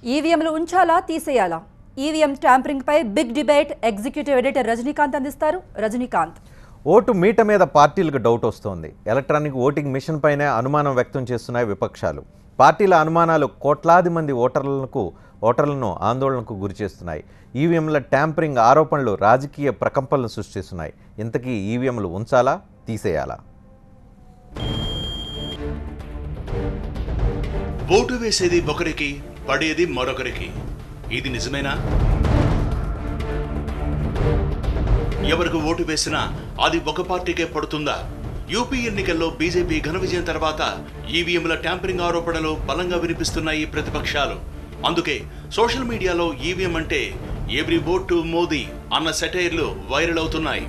ఈవీఎంలు ఉంచాలా తీసేయాలా? ఈవీఎం ట్యాంపరింగ్ పై big debate executive editor Rajinikanth అందిస్తారు. రజనీకాంత్. ఓటు మీట మీద పార్టీలకు డౌట్ వస్తోంది. ఎలక్ట్రానిక్ ఓటింగ్ మిషన్ పైనే అనుమానం వ్యక్తం చేస్తున్నాయి విపక్షాలు. పార్టీల అనుమానాలు కోట్లాది మంది ఓటర్లను ఆందోళనకు గురిచేస్తున్నాయి. ఈవీఎంల ట్యాంపరింగ్ ఆరోపణలు రాజకీయ ప్రకంపనలు సృష్టిస్తున్నాయి. ఇంతకీ ఈవీఎంలు ఉంచాలా తీసేయాలా? ఓటు వేసేది ఒకరికి, పడేది మరొకరికి. ఇది నిజమేనా? ఎవరికి ఓటు వేసినా అది ఒక పార్టీకే పడుతుందా? యూపీ ఎన్నికల్లో బీజేపీ ఘన విజయం తర్వాత ఈవీఎంల ట్యాంపరింగ్ ఆరోపణలు బలంగా వినిపిస్తున్నాయి ప్రతిపక్షాలు. అందుకే సోషల్ మీడియాలో ఈవీఎం అంటే ఎవ్రీ ఓట్ టు మోదీ అన్న సెటైర్లు వైరల్ అవుతున్నాయి.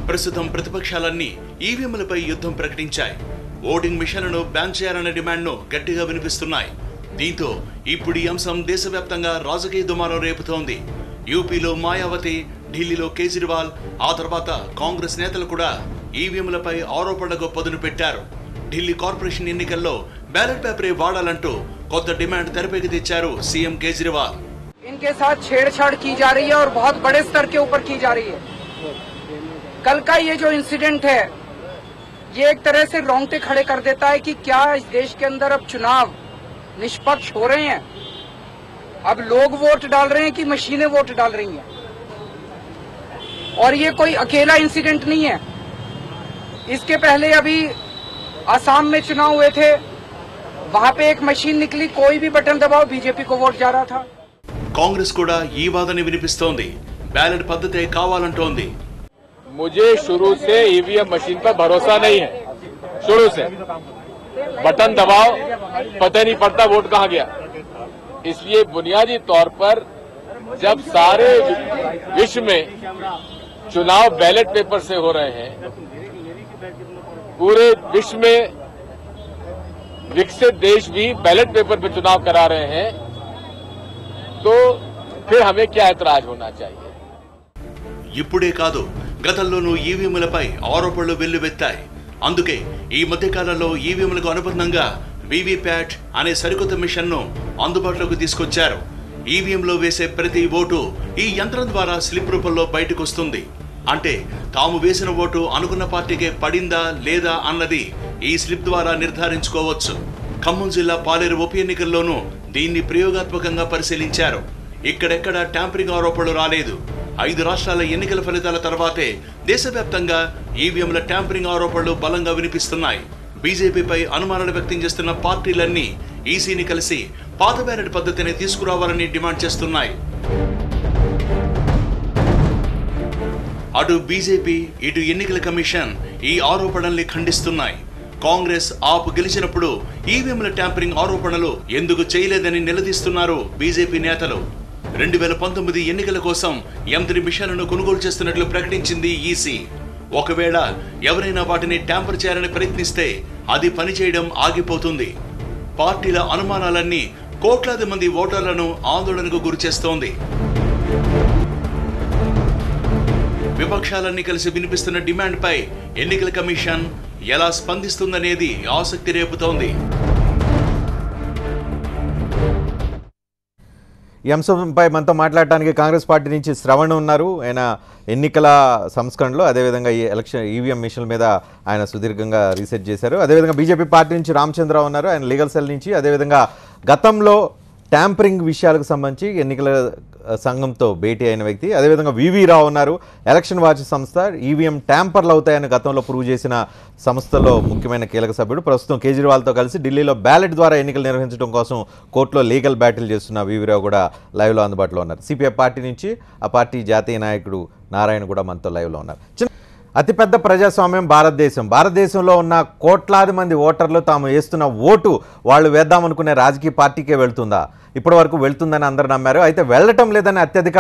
ప్రస్తుతం ప్రతిపక్షాలన్నీ ఈవీఎంలపై యుద్ధం ప్రకటించాయి. ఓటింగ్ మిషన్లను బ్యాన్ చేయాలనే డిమాండ్ను గట్టిగా వినిపిస్తున్నాయి. దీంతో ఇప్పుడు ఈ అంశం దేశవ్యాప్తంగా రాజకీయ దుమారం రేపుతోంది. యూపీలో మాయావతి, ఢిల్లీలో కేజ్రీవాల్, ఆ తర్వాత కాంగ్రెస్ నేతలు కూడా ఈవీఎంలపై ఆరోపణలకు పదును పెట్టారు. ఢిల్లీ కార్పొరేషన్ ఎన్నికల్లో బ్యాలెట్ పేపరే వాడాలంటూ కొత్త డిమాండ్ తెరపైకి తెచ్చారు సీఎం కేజ్రీవాల్. इनके साथ छेड़छाड़ की जा रही है और बहुत बड़े स्तर के ऊपर की जा रही है. कल का ये जो इंसिडेंट है ये एक तरह से रोंगटे खड़े कर देता है कि क्या इस देश के अंदर अब चुनाव निष्पक्ष हो रहे हैं? अब लोग वोट डाल रहे हैं कि मशीनें वोट डाल रही हैं? और ये कोई अकेला इंसिडेंट नहीं है. इसके पहले अभी असम में चुनाव हुए थे, वहां पे एक मशीन निकली, कोई भी बटन दबाओ बीजेपी को वोट जा रहा था. कांग्रेस కూడా ఈ వాదన వినిపిస్తోంది. బ్యాలెట్ పద్ధతే కావాలంటోంది. मुझे शुरू से ईवीएम मशीन पर भरोसा नहीं है. शुरू से बटन दबाओ, पता नहीं पड़ता वोट कहां गया. इसलिए बुनियादी तौर पर जब सारे विश्व में चुनाव बैलेट पेपर से हो रहे हैं, पूरे विश्व में विकसित देश भी बैलेट पेपर पर चुनाव करा रहे हैं, तो फिर हमें क्या ऐतराज होना चाहिए? ఇప్పుడే కాదు, గతంలోనూ ఈవీఎంలపై ఆరోపణలు వెల్లువెత్తాయి. అందుకే ఈ మధ్యకాలంలో ఈవీఎంలకు అనుబంధంగా వీవీప్యాట్ అనే సరికొత్త మిషన్ను అందుబాటులోకి తీసుకొచ్చారు. ఈవీఎంలో వేసే ప్రతి ఓటు ఈ యంత్రం ద్వారా స్లిప్ రూపంలో బయటకు వస్తుంది. అంటే తాము వేసిన ఓటు అనుకున్న పార్టీకే పడిందా లేదా అన్నది ఈ స్లిప్ ద్వారా నిర్ధారించుకోవచ్చు. ఖమ్మం జిల్లా పాలేరు ఉప ఎన్నికల్లోనూ దీన్ని ప్రయోగాత్మకంగా పరిశీలించారు. ఇక్కడెక్కడ ట్యాంపరింగ్ ఆరోపణలు రాలేదు. 5 రాష్ట్రాల ఎన్నికల ఫలితాల తర్వాతే దేశవ్యాప్తంగా ఈవీఎంల ట్యాంపరింగ్ ఆరోపణలు బలంగా వినిపిస్తున్నాయి. బీజేపీపై అనుమానాలు వ్యక్తం చేస్తున్న పార్టీలన్నీ ఈసీని కలిసి పాత బ్యాలెట్ పద్ధతిని తీసుకురావాలని డిమాండ్ చేస్తున్నాయి. అటు బీజేపీ, ఇటు ఎన్నికల కమిషన్ ఈ ఆరోపణల్ని ఖండిస్తున్నాయి. కాంగ్రెస్, ఆప్ గెలిచినప్పుడు ఈవీఎంల ట్యాంపరింగ్ ఆరోపణలు ఎందుకు చేయలేదని నిలదీస్తున్నారు బీజేపీ నేతలు. 2019 ఎన్నికల కోసం 8 మిషన్లను కొనుగోలు చేస్తున్నట్లు ప్రకటించింది ఈసీ. ఒకవేళ ఎవరైనా వాటిని ట్యాంపర్ చేయాలని ప్రయత్నిస్తే అది పనిచేయడం ఆగిపోతుంది. పార్టీల అనుమానాలన్నీ కోట్లాది మంది ఓటర్లను ఆందోళనకు గురిచేస్తోంది. విపక్షాలన్నీ కలిసి వినిపిస్తున్న డిమాండ్పై ఎన్నికల కమిషన్ ఎలా స్పందిస్తుందనేది ఆసక్తి రేపుతోంది. ఈ అంశంపై మనతో మాట్లాడటానికి కాంగ్రెస్ పార్టీ నుంచి శ్రవణ్ ఉన్నారు. ఆయన ఎన్నికల సంస్కరణలో అదేవిధంగా ఈ ఎలక్షన్ ఈవీఎం మిషన్ల మీద ఆయన సుదీర్ఘంగా రీసెర్చ్ చేశారు. అదేవిధంగా బీజేపీ పార్టీ నుంచి రామచంద్రరావు ఉన్నారు. ఆయన లీగల్ సెల్ నుంచి. అదేవిధంగా గతంలో ట్యాంపరింగ్ విషయాలకు సంబంధించి ఎన్నికల సంఘంతో భేటీ అయిన వ్యక్తి. అదేవిధంగా వివి రావు ఉన్నారు. ఎలక్షన్ వాచ్ సంస్థ ఈవీఎం ట్యాంపర్లు అవుతాయని గతంలో ప్రూవ్ చేసిన సంస్థలో ముఖ్యమైన కీలక సభ్యుడు. ప్రస్తుతం కేజ్రీవాల్తో కలిసి ఢిల్లీలో బ్యాలెట్ ద్వారా ఎన్నికలు నిర్వహించడం కోసం కోర్టులో లీగల్ బ్యాటిల్ చేస్తున్న వివి రావు కూడా లైవ్లో అందుబాటులో ఉన్నారు. సిపిఐ పార్టీ నుంచి ఆ పార్టీ జాతీయ నాయకుడు నారాయణ కూడా మనతో లైవ్లో ఉన్నారు. అతిపెద్ద ప్రజాస్వామ్యం భారతదేశంలో ఉన్న కోట్లాది మంది ఓటర్లు తాము వేస్తున్న ఓటు వాళ్ళు వేద్దామనుకునే రాజకీయ పార్టీకే వెళ్తుందా? ఇప్పటి వరకు వెళ్తుందని అందరూ నమ్మారు. అయితే వెళ్ళటం లేదని అత్యధిక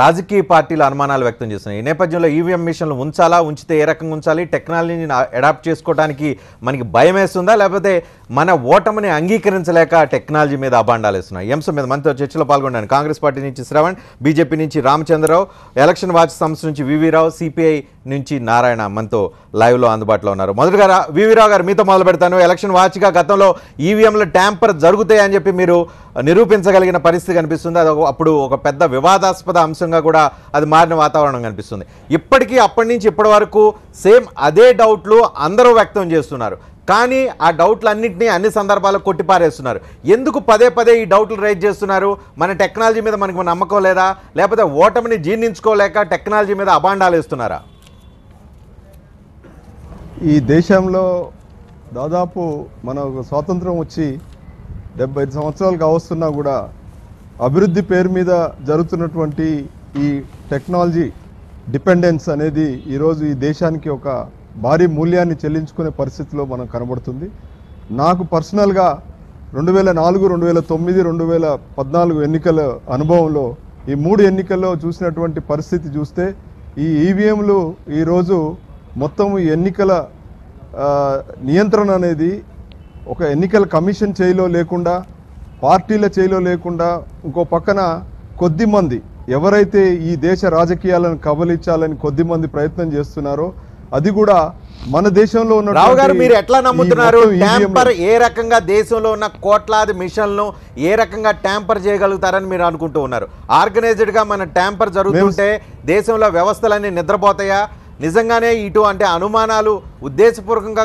రాజకీయ పార్టీలు అనుమానాలు వ్యక్తం చేస్తున్నాయి. ఈ నేపథ్యంలో ఈవీఎం మిషన్లు ఉంచాలా, ఉంచితే ఏ రకంగా ఉంచాలి, టెక్నాలజీని అడాప్ట్ చేసుకోవడానికి మనకి భయం వేస్తుందా, లేకపోతే మన ఓటమిని అంగీకరించలేక టెక్నాలజీ మీద అబాండాలు వేస్తున్నాయి? ఈ అంశం మీద మనతో చర్చలో పాల్గొన్నాను కాంగ్రెస్ పార్టీ నుంచి శ్రవణ్, బీజేపీ నుంచి రామచంద్రరావు, ఎలక్షన్ వాచ్ సంస్థ నుంచి వివిరావు, సిపిఐ నుంచి నారాయణ మనతో లైవ్లో అందుబాటులో ఉన్నారు. మొదటగా వివిరావు గారు మీతో మొదలు పెడతాను. ఎలక్షన్ వాచ్గా గతంలో ఈవీఎంలు ట్యాంపర్ జరుగుతాయని చెప్పి మీరు నిరూపించగలిగిన పరిస్థితి కనిపిస్తుంది. అది అప్పుడు ఒక పెద్ద వివాదాస్పద అంశంగా కూడా అది మారిన వాతావరణం కనిపిస్తుంది. ఇప్పటికీ అప్పటి నుంచి ఇప్పటి వరకు సేమ్ అదే డౌట్లు అందరూ వ్యక్తం చేస్తున్నారు. కానీ ఆ డౌట్లన్నింటినీ అన్ని సందర్భాల్లో కొట్టిపారేస్తున్నారు. ఎందుకు పదే పదే ఈ డౌట్లు రైజ్ చేస్తున్నారు? మన టెక్నాలజీ మీద మనకు నమ్మకం లేదా, లేకపోతే ఓటమిని జీర్ణించుకోలేక టెక్నాలజీ మీద అబాండాలు వేస్తున్నారా? ఈ దేశంలో దాదాపు మన స్వాతంత్రం వచ్చి 75 సంవత్సరాలు కావస్తున్నా కూడా అభివృద్ధి పేరు మీద జరుగుతున్నటువంటి ఈ టెక్నాలజీ డిపెండెన్స్ అనేది ఈరోజు ఈ దేశానికి ఒక భారీ మూల్యాన్ని చెల్లించుకునే పరిస్థితిలో మనం కనబడుతుంది. నాకు పర్సనల్గా 2004, 2009, 2014 ఎన్నికల అనుభవంలో ఈ 3 ఎన్నికల్లో చూసినటువంటి పరిస్థితి చూస్తే ఈ ఈవీఎంలు ఈరోజు మొత్తం ఎన్నికల నియంత్రణ అనేది ఒక ఎన్నికల కమిషన్ చేయిలో లేకుండా, పార్టీల చేయిలో లేకుండా, ఇంకో పక్కన కొద్దిమంది ఎవరైతే ఈ దేశ రాజకీయాలను కబలించాలని కొద్దిమంది ప్రయత్నం చేస్తున్నారో అది కూడా మన దేశంలో ఉన్న రావు గారు మీరు ఎట్లా నమ్ముతున్నారు? ట్యాంపర్ ఏ రకంగా దేశంలో ఉన్న కోట్లాది మిషన్లను ఏ రకంగా ట్యాంపర్ చేయగలుగుతారని మీరు అనుకుంటూ ఉన్నారు? ఆర్గనైజ్డ్గా మన ట్యాంపర్ జరుగుతుంటే దేశంలో వ్యవస్థలన్నీ నిద్రపోతాయా? నిజంగానే ఇటు అంటే అనుమానాలు ఉద్దేశపూర్వకంగా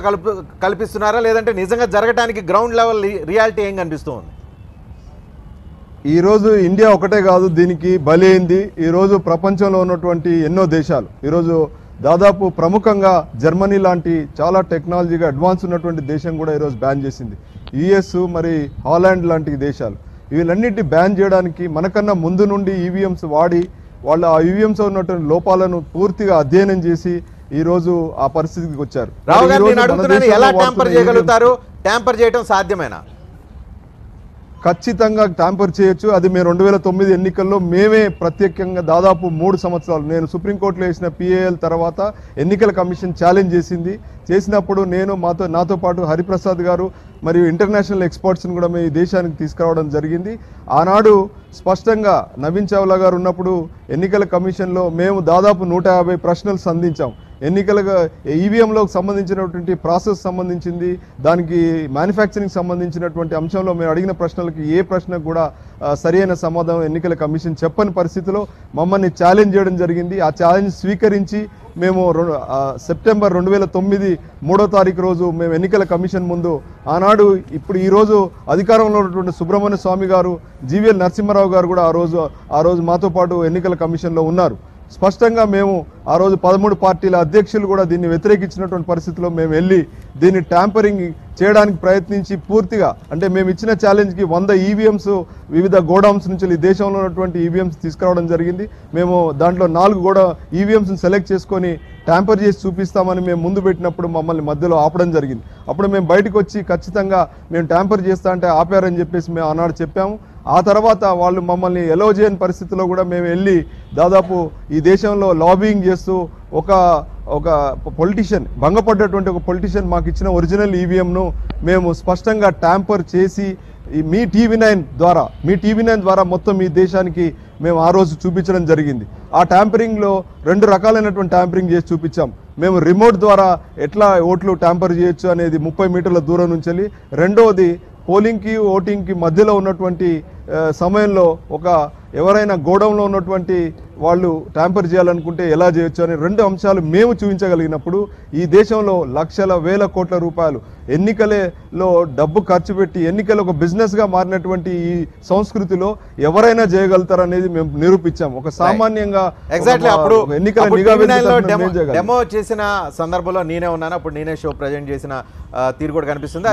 కల్పిస్తున్నారా, లేదంటే నిజంగా జరగడానికి గ్రౌండ్ లెవెల్ రియాలిటీ ఏం కనిపిస్తుంది? ఈరోజు ఇండియా ఒకటే కాదు దీనికి బలి అయింది. ఈరోజు ప్రపంచంలో ఉన్నటువంటి ఎన్నో దేశాలు ఈరోజు దాదాపు ప్రముఖంగా జర్మనీ లాంటి చాలా టెక్నాలజీగా అడ్వాన్స్ ఉన్నటువంటి దేశం కూడా ఈరోజు బ్యాన్ చేసింది. యుఎస్ మరి హాలాండ్ లాంటి దేశాలు వీళ్ళన్నిటిని బ్యాన్ చేయడానికి మనకన్నా ముందు నుండి ఈవీఎంస్ వాడి వాళ్ళు ఆ ఈవీఎంస్ ఉన్నటువంటి లోపాలను పూర్తిగా అధ్యయనం చేసి ఈ రోజు ఆ పరిస్థితికి వచ్చారు. రావు గారు నేను అడుగుతున్నాను, ఎలా ట్యాంపర్ చేయగలుగుతారు? ట్యాంపర్ చేయడం సాధ్యమేనా? ఖచ్చితంగా ట్యాంపర్ చేయొచ్చు. అది మేము 2009 ఎన్నికల్లో మేమే ప్రత్యేకంగా దాదాపు 3 సంవత్సరాలు నేను సుప్రీంకోర్టులో వేసిన పిఏఎల్ తర్వాత ఎన్నికల కమిషన్ ఛాలెంజ్ చేసినప్పుడు నేను నాతో పాటు హరిప్రసాద్ గారు మరియు ఇంటర్నేషనల్ ఎక్స్పర్ట్స్ని కూడా మేము ఈ దేశానికి తీసుకురావడం జరిగింది. ఆనాడు స్పష్టంగా నవీన్ చావ్లా గారు ఉన్నప్పుడు ఎన్నికల కమిషన్లో మేము దాదాపు 150 ప్రశ్నలు సంధించాం. ఎన్నికలుగా ఈవీఎంలోకి సంబంధించినటువంటి ప్రాసెస్ సంబంధించింది, దానికి మ్యానుఫ్యాక్చరింగ్ సంబంధించినటువంటి అంశంలో మేము అడిగిన ప్రశ్నలకి ఏ ప్రశ్నకు కూడా సరైన సమాధానం ఎన్నికల కమిషన్ చెప్పని పరిస్థితిలో మమ్మల్ని ఛాలెంజ్ చేయడం జరిగింది. ఆ ఛాలెంజ్ స్వీకరించి మేము సెప్టెంబర్ 2009 3వ తారీఖు రోజు మేము ఎన్నికల కమిషన్ ముందు ఆనాడు ఇప్పుడు ఈరోజు అధికారంలో ఉన్నటువంటి సుబ్రహ్మణ్య స్వామి గారు, జీవీఎల్ నరసింహారావు గారు కూడా ఆ రోజు మాతో పాటు ఎన్నికల కమిషన్లో ఉన్నారు. స్పష్టంగా మేము ఆ రోజు 13 పార్టీల అధ్యక్షులు కూడా దీన్ని వ్యతిరేకించినటువంటి పరిస్థితిలో మేము వెళ్ళి దీన్ని ట్యాంపరింగ్ చేయడానికి ప్రయత్నించి పూర్తిగా అంటే మేము ఇచ్చిన ఛాలెంజ్కి 100 ఈవీఎంస్ వివిధ గోడౌన్స్ నుంచి ఈ దేశంలో ఉన్నటువంటి ఈవీఎంస్ తీసుకురావడం జరిగింది. మేము దాంట్లో 4 ఈవీఎంస్ని సెలెక్ట్ చేసుకొని ట్యాంపర్ చేసి చూపిస్తామని మేము ముందు పెట్టినప్పుడు మమ్మల్ని మధ్యలో ఆపడం జరిగింది. అప్పుడు మేము బయటకు వచ్చి ఖచ్చితంగా మేము ట్యాంపర్ చేస్తా అంటే ఆపారని చెప్పేసి మేము ఆనాడు చెప్పాము. ఆ తర్వాత వాళ్ళు మమ్మల్ని ఎలో చేయని పరిస్థితిలో కూడా మేము వెళ్ళి దాదాపు ఈ దేశంలో లాబింగ్ చేస్తూ ఒక పొలిటీషియన్ భంగపడ్డటువంటి ఒక పొలిటీషియన్ మాకు ఇచ్చిన ఒరిజినల్ ఈవీఎంను మేము స్పష్టంగా ట్యాంపర్ చేసి మీ టీవీ9 ద్వారా మొత్తం ఈ దేశానికి మేము ఆ రోజు చూపించడం జరిగింది. ఆ ట్యాంపరింగ్లో 2 రకాలైనటువంటి ట్యాంపరింగ్ చేసి చూపించాం. మేము రిమోట్ ద్వారా ఎట్లా ఓట్లు ట్యాంపర్ చేయొచ్చు అనేది 30 మీటర్ల దూరం నుంచి వెళ్ళి, రెండవది పోలింగ్కి ఓటింగ్కి మధ్యలో ఉన్నటువంటి సమయంలో ఎవరైనా గోడౌన్లో ఉన్నటువంటి వాళ్ళు ట్యాంపర్ చేయాలనుకుంటే ఎలా చేయొచ్చు అనే 2 అంశాలు మేము చూపించగలిగినప్పుడు ఈ దేశంలో లక్షల వేల కోట్ల రూపాయలు ఎన్నికలలో డబ్బు ఖర్చు పెట్టి ఎన్నికలు ఒక బిజినెస్గా మారినటువంటి ఈ సంస్కృతిలో ఎవరైనా చేయగలుగుతారనేది మేము నిరూపించాం. ఒక సామాన్యంగా ఎగ్జాక్ట్లీ అప్పుడు ఎన్నికల డెమో చేసిన సందర్భంలో నేనే ఉన్నాను. అప్పుడు నేనే షో ప్రజెంట్ చేసిన తీరు కూడా కనిపిస్తుంది.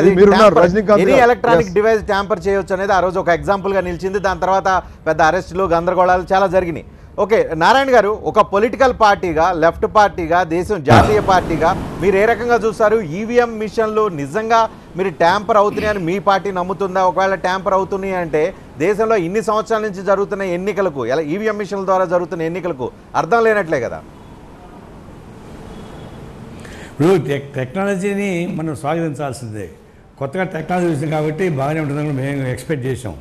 అది ఎలక్ట్రానిక్ డివైస్ ట్యాంపర్ చేయొచ్చు అనేది ఆ రోజు ఒక ఎగ్జాంపుల్ గా నిలిచింది. దాని తర్వాత పెద్ద అరెస్టులు గందరగోళాలు చాలా జరిగినాయి. ఓకే నారాయణ గారు, ఒక పొలిటికల్ పార్టీగా, లెఫ్ట్ పార్టీగా, దేశం జాతీయ పార్టీగా మీరు ఏ రకంగా చూస్తారు? ఈవీఎం మిషన్లు నిజంగా మీరు ట్యాంపర్ అవుతున్నాయని మీ పార్టీ నమ్ముతుందా? ఒకవేళ ట్యాంపర్ అవుతున్నాయి అంటే దేశంలో ఇన్ని సంవత్సరాల నుంచి జరుగుతున్న ఎన్నికలకు ఈవీఎం మిషన్ల ద్వారా జరుగుతున్న ఎన్నికలకు అర్థం లేనట్లే కదా. ఇప్పుడు టెక్నాలజీని మనం స్వాగతించాల్సిందే. కొత్తగా టెక్నాలజీ వచ్చింది కాబట్టి బాగానే ఉంటుందని మేము ఎక్స్పెక్ట్ చేసాం.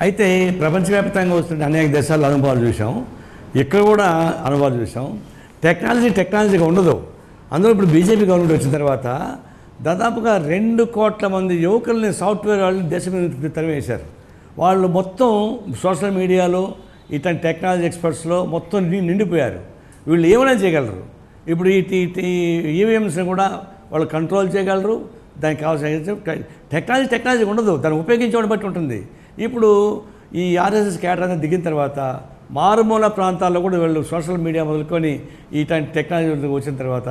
అయితే ప్రపంచవ్యాప్తంగా వస్తున్న అనేక దేశాల్లో అనుభవాలు చూసాం, ఇక్కడ కూడా అనుభవాలు చూసాం. టెక్నాలజీగా ఉండదు. అందులో ఇప్పుడు బీజేపీ గవర్నమెంట్ వచ్చిన తర్వాత దాదాపుగా 2 కోట్ల మంది యువకుల్ని సాఫ్ట్వేర్ వాళ్ళని దేశం మీద తరివేశారు. వాళ్ళు మొత్తం సోషల్ మీడియాలో ఇట్లాంటి టెక్నాలజీ ఎక్స్పర్ట్స్లో మొత్తం నిండిపోయారు. వీళ్ళు ఏమైనా చేయగలరు. ఇప్పుడు ఈ ఈవీఎంస్ని కూడా వాళ్ళు కంట్రోల్ చేయగలరు. దానికి కావాల్సిన టెక్నాలజీ ఉండదు, దాన్ని ఉపయోగించడం బట్టి ఉంటుంది. ఇప్పుడు ఈ ఆర్ఎస్ఎస్ క్యాడర్ అనేది దిగిన తర్వాత మారుమూల ప్రాంతాల్లో కూడా వీళ్ళు సోషల్ మీడియా మొదలుకొని ఇట్లాంటి టెక్నాలజీ వచ్చిన తర్వాత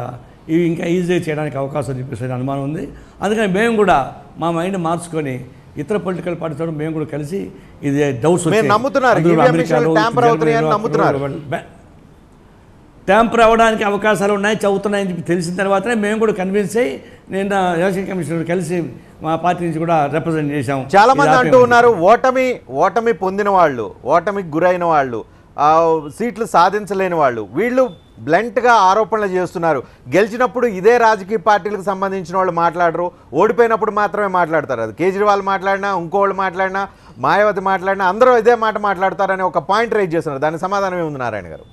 ఇవి ఇంకా ఈజీగా చేయడానికి అవకాశం చెప్పేసి అనుమానం ఉంది. అందుకని మేము కూడా మా మైండ్ మార్చుకొని ఇతర పొలిటికల్ పార్టీతో మేము కూడా కలిసి ఇది డౌట్స్ ట్యాంపర్ అవ్వడానికి అవకాశాలు ఉన్నాయి, చదువుతున్నాయని చెప్పి తెలిసిన తర్వాతనే మేము కూడా కన్విన్స్ అయ్యి నేను ఎలక్షన్ కమిషనర్ కలిసి మా పార్టీ నుంచి కూడా రిప్రజెంట్ చేశాం. చాలా మంది అంటూ ఉన్నారు ఓటమి పొందిన వాళ్ళు, ఓటమికి గురైన వాళ్ళు, సీట్లు సాధించలేని వాళ్ళు, వీళ్ళు బ్లంట్గా ఆరోపణలు చేస్తున్నారు. గెలిచినప్పుడు ఇదే రాజకీయ పార్టీలకు సంబంధించిన వాళ్ళు మాట్లాడరు, ఓడిపోయినప్పుడు మాత్రమే మాట్లాడతారు. అది కేజ్రీవాల్ మాట్లాడినా, ఇంకోళ్ళు మాట్లాడినా, మాయావతి మాట్లాడినా అందరూ ఇదే మాట మాట్లాడతారని ఒక పాయింట్ రైజ్ చేస్తున్నారు. దానికి సమాధానం ఏముంది నారాయణ గారు?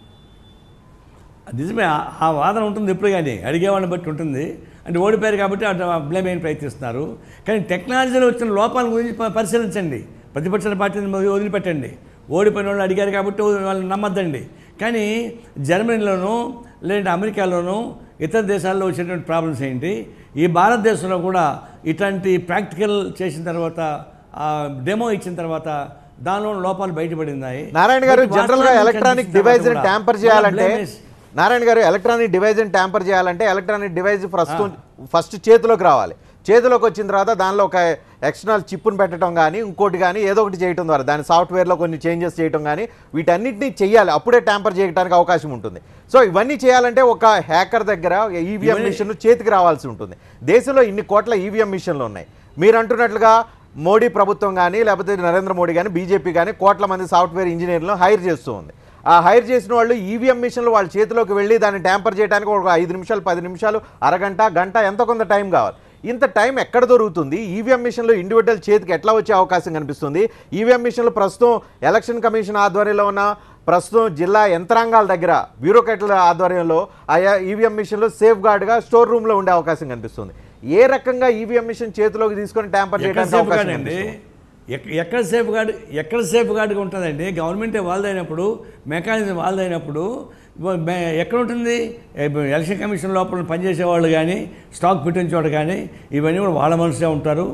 నిజమే, ఆ వాదన ఉంటుంది ఎప్పుడు, కానీ అడిగేవాళ్ళని బట్టి ఉంటుంది. అంటే ఓడిపోయారు కాబట్టి బ్లేమ్ అయిన ప్రయత్నిస్తున్నారు. కానీ టెక్నాలజీలో వచ్చిన లోపాల గురించి పరిశీలించండి. ప్రతిపక్ష పార్టీని వదిలిపెట్టండి. ఓడిపోయిన వాళ్ళు అడిగారు కాబట్టి వాళ్ళని నమ్మద్దండి. కానీ జర్మనీలోనూ లేదంటే అమెరికాలోనూ ఇతర దేశాల్లో వచ్చేటువంటి ప్రాబ్లమ్స్ ఏంటి, ఈ భారతదేశంలో కూడా ఇట్లాంటి ప్రాక్టికల్ చేసిన తర్వాత డెమో ఇచ్చిన తర్వాత దానిలో లోపాలు బయటపడినాయి. నారాయణ గారు, జనరల్గా ఎలక్ట్రానిక్ డివైజ్ ట్యాంపర్ చేయాలంటే ఎలక్ట్రానిక్ డివైజ్ ఫస్ట్ చేతిలోకి రావాలి. చేతిలోకి వచ్చిన తర్వాత దానిలో ఒక ఎక్స్టర్నల్ చిప్ను పెట్టడం కానీ ఇంకోటి కానీ ఏదో ఒకటి చేయడం ద్వారా దాని సాఫ్ట్వేర్లో కొన్ని చేంజెస్ చేయడం కానీ వీటన్నిటిని చేయాలి. అప్పుడే ట్యాంపర్ చేయడానికి అవకాశం ఉంటుంది. సో ఇవన్నీ చేయాలంటే ఒక హ్యాకర్ దగ్గర ఈవీఎం మిషన్ చేతికి రావాల్సి ఉంటుంది. దేశంలో ఇన్ని కోట్ల ఈవీఎం మిషన్లు ఉన్నాయి. మీరు అంటున్నట్లుగా మోడీ ప్రభుత్వం కానీ లేకపోతే నరేంద్ర మోడీ కానీ బీజేపీ కానీ కోట్ల మంది సాఫ్ట్వేర్ ఇంజనీర్లను హైర్ చేస్తూ ఉంది. ఆ హైర్ చేసిన వాళ్ళు ఈవీఎం మిషన్లు వాళ్ళ చేతిలోకి వెళ్ళి దాన్ని ట్యాంపర్ చేయడానికి ఒక 5 నిమిషాలు 10 నిమిషాలు అరగంట గంట ఎంతో కొంత టైం కావాలి. ఇంత టైం ఎక్కడ దొరుకుతుంది? ఈవీఎం మిషన్లు ఇండివిజువల్ చేతికి ఎట్లా వచ్చే అవకాశం కనిపిస్తుంది? ఈవీఎం మిషన్లు ప్రస్తుతం ఎలక్షన్ కమిషన్ ఆధ్వర్యంలో ఉన్న ప్రస్తుతం జిల్లా యంత్రాంగాల దగ్గర బ్యూరోక్రాట్ల ఆధ్వర్యంలో ఆయా ఈవీఎం మిషన్లు సేఫ్ గార్డ్గా స్టోర్ రూమ్లో ఉండే అవకాశం కనిపిస్తుంది. ఏ రకంగా ఈవీఎం మిషన్ చేతిలోకి తీసుకొని ట్యాంపర్ చేయడానికి అవకాశం కనిపిస్తుంది? ఎక్కడ సేఫ్ గార్డ్గా ఉంటుందండి? గవర్నమెంటే వాళ్ళదైనప్పుడు, మెకానిజం వాళ్ళదైనప్పుడు ఎక్కడ ఉంటుంది? ఎలక్షన్ కమిషన్ లోపల పనిచేసే వాళ్ళు కానీ స్టాక్ పెట్టిన చోట కానీ ఇవన్నీ కూడా వాళ్ళ మనుషులే ఉంటారు.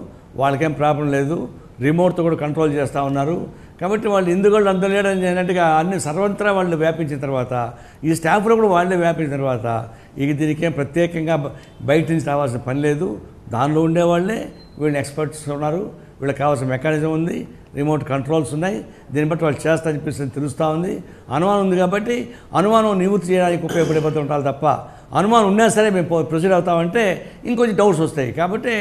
వాళ్ళకేం ప్రాబ్లం లేదు. రిమోట్తో కూడా కంట్రోల్ చేస్తూ ఉన్నారు. కాబట్టి వాళ్ళు ఇందుగోళ్ళు అందలేడని అన్నట్టుగా అన్ని సర్వంతరా వాళ్ళు వ్యాపించిన తర్వాత ఈ స్టాఫ్లో కూడా వాళ్ళే వ్యాపించిన తర్వాత ఇక దీనికేం ప్రత్యేకంగా బయట నుంచి రావాల్సిన పని లేదు. దానిలో ఉండేవాళ్ళే వీళ్ళు ఎక్స్పర్ట్స్ ఉన్నారు. వీళ్ళకి కావాల్సిన మెకానిజం ఉంది, రిమోట్ కంట్రోల్స్ ఉన్నాయి. దీన్ని బట్టి వాళ్ళు చేస్తారని చెప్పేసి తెలుస్తూ ఉంది. అనుమానం ఉంది కాబట్టి అనుమానం నివృత్తి చేయడానికి ఉపయోగపడిపోతూ ఉంటారు తప్ప అనుమానం ఉన్నా సరే మేము ప్రొసీడ్ అవుతామంటే ఇంకొంచెం డౌట్స్ వస్తాయి. కాబట్టి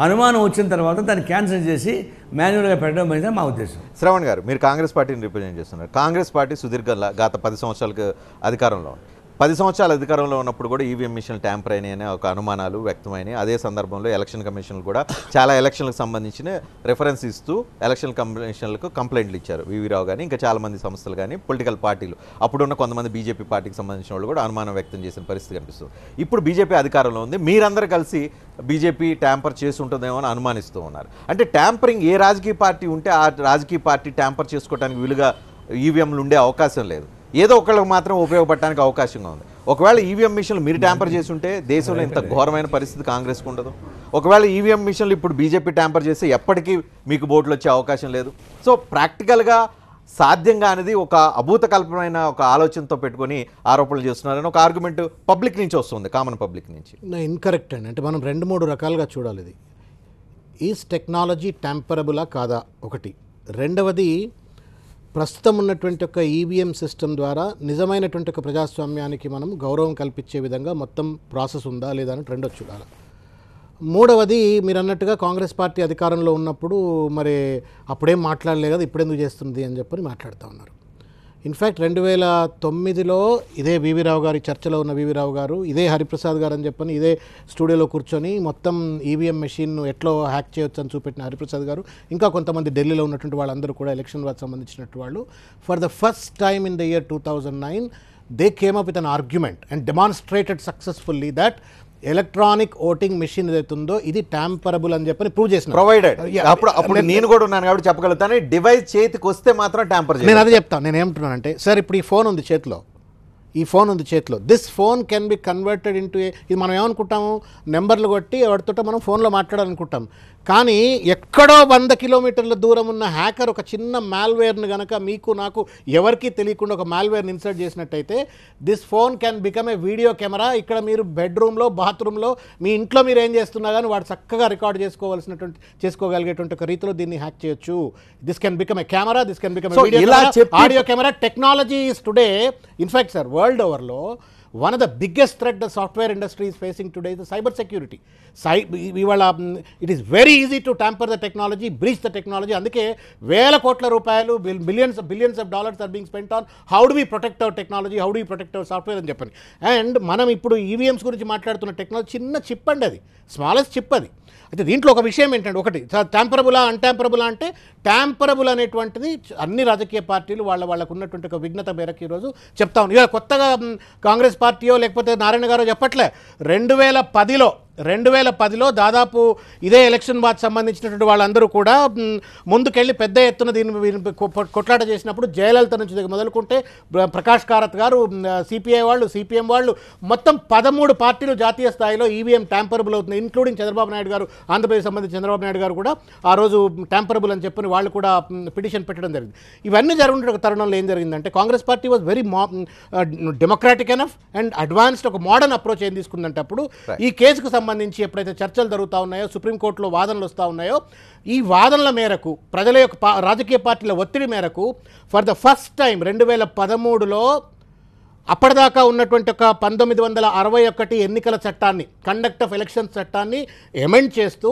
అనుమానం వచ్చిన తర్వాత దాన్ని క్యాన్సిల్ చేసి మాన్యువల్గా పెట్టడం అనేది మా ఉద్దేశం. శ్రవణ్ గారు, మీరు కాంగ్రెస్ పార్టీని రిప్రజెంట్ చేస్తున్నారు. కాంగ్రెస్ పార్టీ సుదీర్ఘంగా గత 10 సంవత్సరాలకు అధికారంలో 10 సంవత్సరాల అధికారంలో ఉన్నప్పుడు కూడా ఈవీఎం మిషన్లు ట్యాంపర్ అయినాయి అనే ఒక అనుమానాలు వ్యక్తమైనాయి. అదే సందర్భంలో ఎలక్షన్ కమిషన్లు కూడా చాలా ఎలక్షన్లకు సంబంధించిన రెఫరెన్స్ ఇస్తూ ఎలక్షన్ కమిషన్లకు కంప్లైంట్లు ఇచ్చారు. వివి రావు కానీ ఇంకా చాలామంది సంస్థలు కానీ పొలిటికల్ పార్టీలు, అప్పుడున్న కొంతమంది బీజేపీ పార్టీకి సంబంధించిన వాళ్ళు కూడా అనుమానం వ్యక్తం చేసిన పరిస్థితి కనిపిస్తుంది. ఇప్పుడు బీజేపీ అధికారంలో ఉంది. మీరందరూ కలిసి బీజేపీ ట్యాంపర్ చేసి ఉంటుందేమో అని అనుమానిస్తూ ఉన్నారు. అంటే ట్యాంపరింగ్ ఏ రాజకీయ పార్టీ ఉంటే ఆ రాజకీయ పార్టీ ట్యాంపర్ చేసుకోవడానికి వీలుగా ఈవీఎంలు ఉండే అవకాశం లేదు. ఏదో ఒకళ్ళకి మాత్రం ఉపయోగపడడానికి అవకాశంగా ఉంది. ఒకవేళ ఈవీఎం మిషన్లు మీరు ట్యాంపర్ చేసి ఉంటే దేశంలో ఇంత ఘోరమైన పరిస్థితి కాంగ్రెస్కు ఉండదు. ఒకవేళ ఈవీఎం మిషన్లు ఇప్పుడు బీజేపీ ట్యాంపర్ చేస్తే ఎప్పటికీ మీకు ఓట్లు వచ్చే అవకాశం లేదు. సో ప్రాక్టికల్గా సాధ్యంగా అనేది ఒక అభూతకల్పమైన ఒక ఆలోచనతో పెట్టుకొని ఆరోపణలు చేస్తున్నారని ఒక ఆర్గ్యుమెంట్ పబ్లిక్ నుంచి వస్తుంది, కామన్ పబ్లిక్ నుంచి. ఇన్కరెక్ట్ అండి. అంటే మనం 2-3 రకాలుగా చూడాలి. ఇది ఈజ్ టెక్నాలజీ ట్యాంపరబులా కాదా ఒకటి. రెండవది, ప్రస్తుతం ఉన్నటువంటి ఒక ఈవీఎం సిస్టమ్ ద్వారా నిజమైనటువంటి ఒక ప్రజాస్వామ్యానికి మనం గౌరవం కల్పించే విధంగా మొత్తం ప్రాసెస్ ఉందా లేదా అని రెండో చూడాలి. మూడవది మీరు అన్నట్టుగా కాంగ్రెస్ పార్టీ అధికారంలో ఉన్నప్పుడు మరి అప్పుడేం మాట్లాడలే కదా ఇప్పుడెందుకు చేస్తుంది అని చెప్పని మాట్లాడుతూ ఉన్నారు. ఇన్ఫ్యాక్ట్ 2009లో ఇదే వివి రావు గారి చర్చలో ఉన్న వివి రావు గారు ఇదే హరిప్రసాద్ గారు అని చెప్పని ఇదే స్టూడియోలో కూర్చొని మొత్తం ఈవీఎం మెషిన్ను ఎట్లా హ్యాక్ చేయొచ్చు అని చూపెట్టిన హరిప్రసాద్ గారు ఇంకా కొంతమంది ఢిల్లీలో ఉన్నటువంటి వాళ్ళందరూ కూడా ఎలక్షన్ వారికి సంబంధించినట్టు వాళ్ళు for the first time in the year 2009 they came up with an argument and demonstrated successfully that electronic voting machine ఏదైతుందో ఇది ట్యాంపరబుల్ అని చెప్పని ప్రూవ్ చేసిన ప్రొవైడెడ్. అప్పుడు నేను కూడా ఉన్నాను కాబట్టి చెప్పగలుగుతాను. డివైస్ చేతికి వస్తే మాత్రం ట్యాంపర్ నేను అదే చెప్తాను. నేను ఏమంటున్నానంటే సార్ ఇప్పుడు ఈ ఫోన్ ఉంది చేతిలో this phone can be converted into ఇది మనం ఏమనుకుంటాము నెంబర్లు కొట్టి ఎవరితో మనం ఫోన్లో మాట్లాడాలనుకుంటాం. కానీ ఎక్కడో 100 కిలోమీటర్ల దూరం ఉన్న హ్యాకర్ ఒక చిన్న మాల్వేర్ని కనుక మీకు నాకు ఎవరికీ తెలియకుండా ఒక మాల్వేర్ని ఇన్సర్ట్ చేసినట్టయితే this phone can become a video camera. ఇక్కడ మీరు బెడ్రూమ్లో బాత్రూంలో మీ ఇంట్లో మీరు ఏం చేస్తున్నా కానీ వాడు చక్కగా రికార్డ్ చేసుకోగలిగేటువంటి ఒక రీతిలో దీన్ని హ్యాక్ చేయొచ్చు. This can become a camera, this can become audio camera. Technology is today in fact sir world ఓవర్లో one of the biggest threat the software industry is facing today is the cyber security. It is very easy to tamper the technology, breach the technology. అందుకే వేల కోట్ల రూపాయలు billions of dollars are being spent on how do we protect our technology, how do we protect our software అని చెప్పని. And మనం ఇప్పుడు EVMs గురించి మాట్లాడుతున్న టెక్నాలజీ చిన్న చిప్ అండి, అది స్మాలెస్ట్ చిప్ అది. అయితే దీంట్లో ఒక విషయం ఏంటంటే ఒకటి ట్యాంపరబులా అన్ట్యాంపరబులా అంటే ట్యాంపరబుల్ అనేటువంటిది అన్ని రాజకీయ పార్టీలు వాళ్ళకు ఉన్నటువంటి ఒక విఘ్నత మేరకు ఈరోజు చెప్తా ఉన్నాం. ఇవాళ కొత్తగా కాంగ్రెస్ పార్టీయో లేకపోతే నారాయణ గారో చెప్పట్లే. 2010లో దాదాపు ఇదే ఎలక్షన్ బాత్ సంబంధించినటువంటి వాళ్ళందరూ కూడా ముందుకెళ్ళి పెద్ద ఎత్తున దీన్ని కొట్లాట చేసినప్పుడు జయలలిత నుంచి మొదలుకుంటే ప్రకాష్ కారత్ గారు, సిపిఐ వాళ్ళు, సిపిఎం వాళ్ళు మొత్తం 13 పార్టీలు జాతీయ స్థాయిలో ఈవీఎం ట్యాంపరబుల్ అవుతుంది, ఇంక్లూడింగ్ చంద్రబాబు నాయుడు గారు, ఆంధ్రప్రదేశ్ సంబంధించి చంద్రబాబు నాయుడు గారు కూడా ఆ రోజు ట్యాంపరబుల్ అని చెప్పని వాళ్ళు కూడా పిటిషన్ పెట్టడం జరిగింది. ఇవన్నీ జరుగుతున్న తరుణంలో ఏం జరిగిందంటే Congress party was very democratic enough and advanced ఒక మోడర్న్ అప్రోచ్ ఏం తీసుకుందంటే అప్పుడు ఈ కేసుకు సంబంధించి ఎప్పుడైతే చర్చలు జరుగుతూ ఉన్నాయో, సుప్రీంకోర్టులో వాదనలు వస్తూ ఉన్నాయో, ఈ వాదనల మేరకు ప్రజల యొక్క రాజకీయ పార్టీల ఒత్తిడి మేరకు ఫర్ ద ఫస్ట్ టైం 2013లో అప్పటిదాకా ఉన్నటువంటి ఒక 1961 ఎన్నికల చట్టాన్ని, కండక్ట్ ఆఫ్ ఎలక్షన్స్ చట్టాన్ని ఎమెండ్ చేస్తూ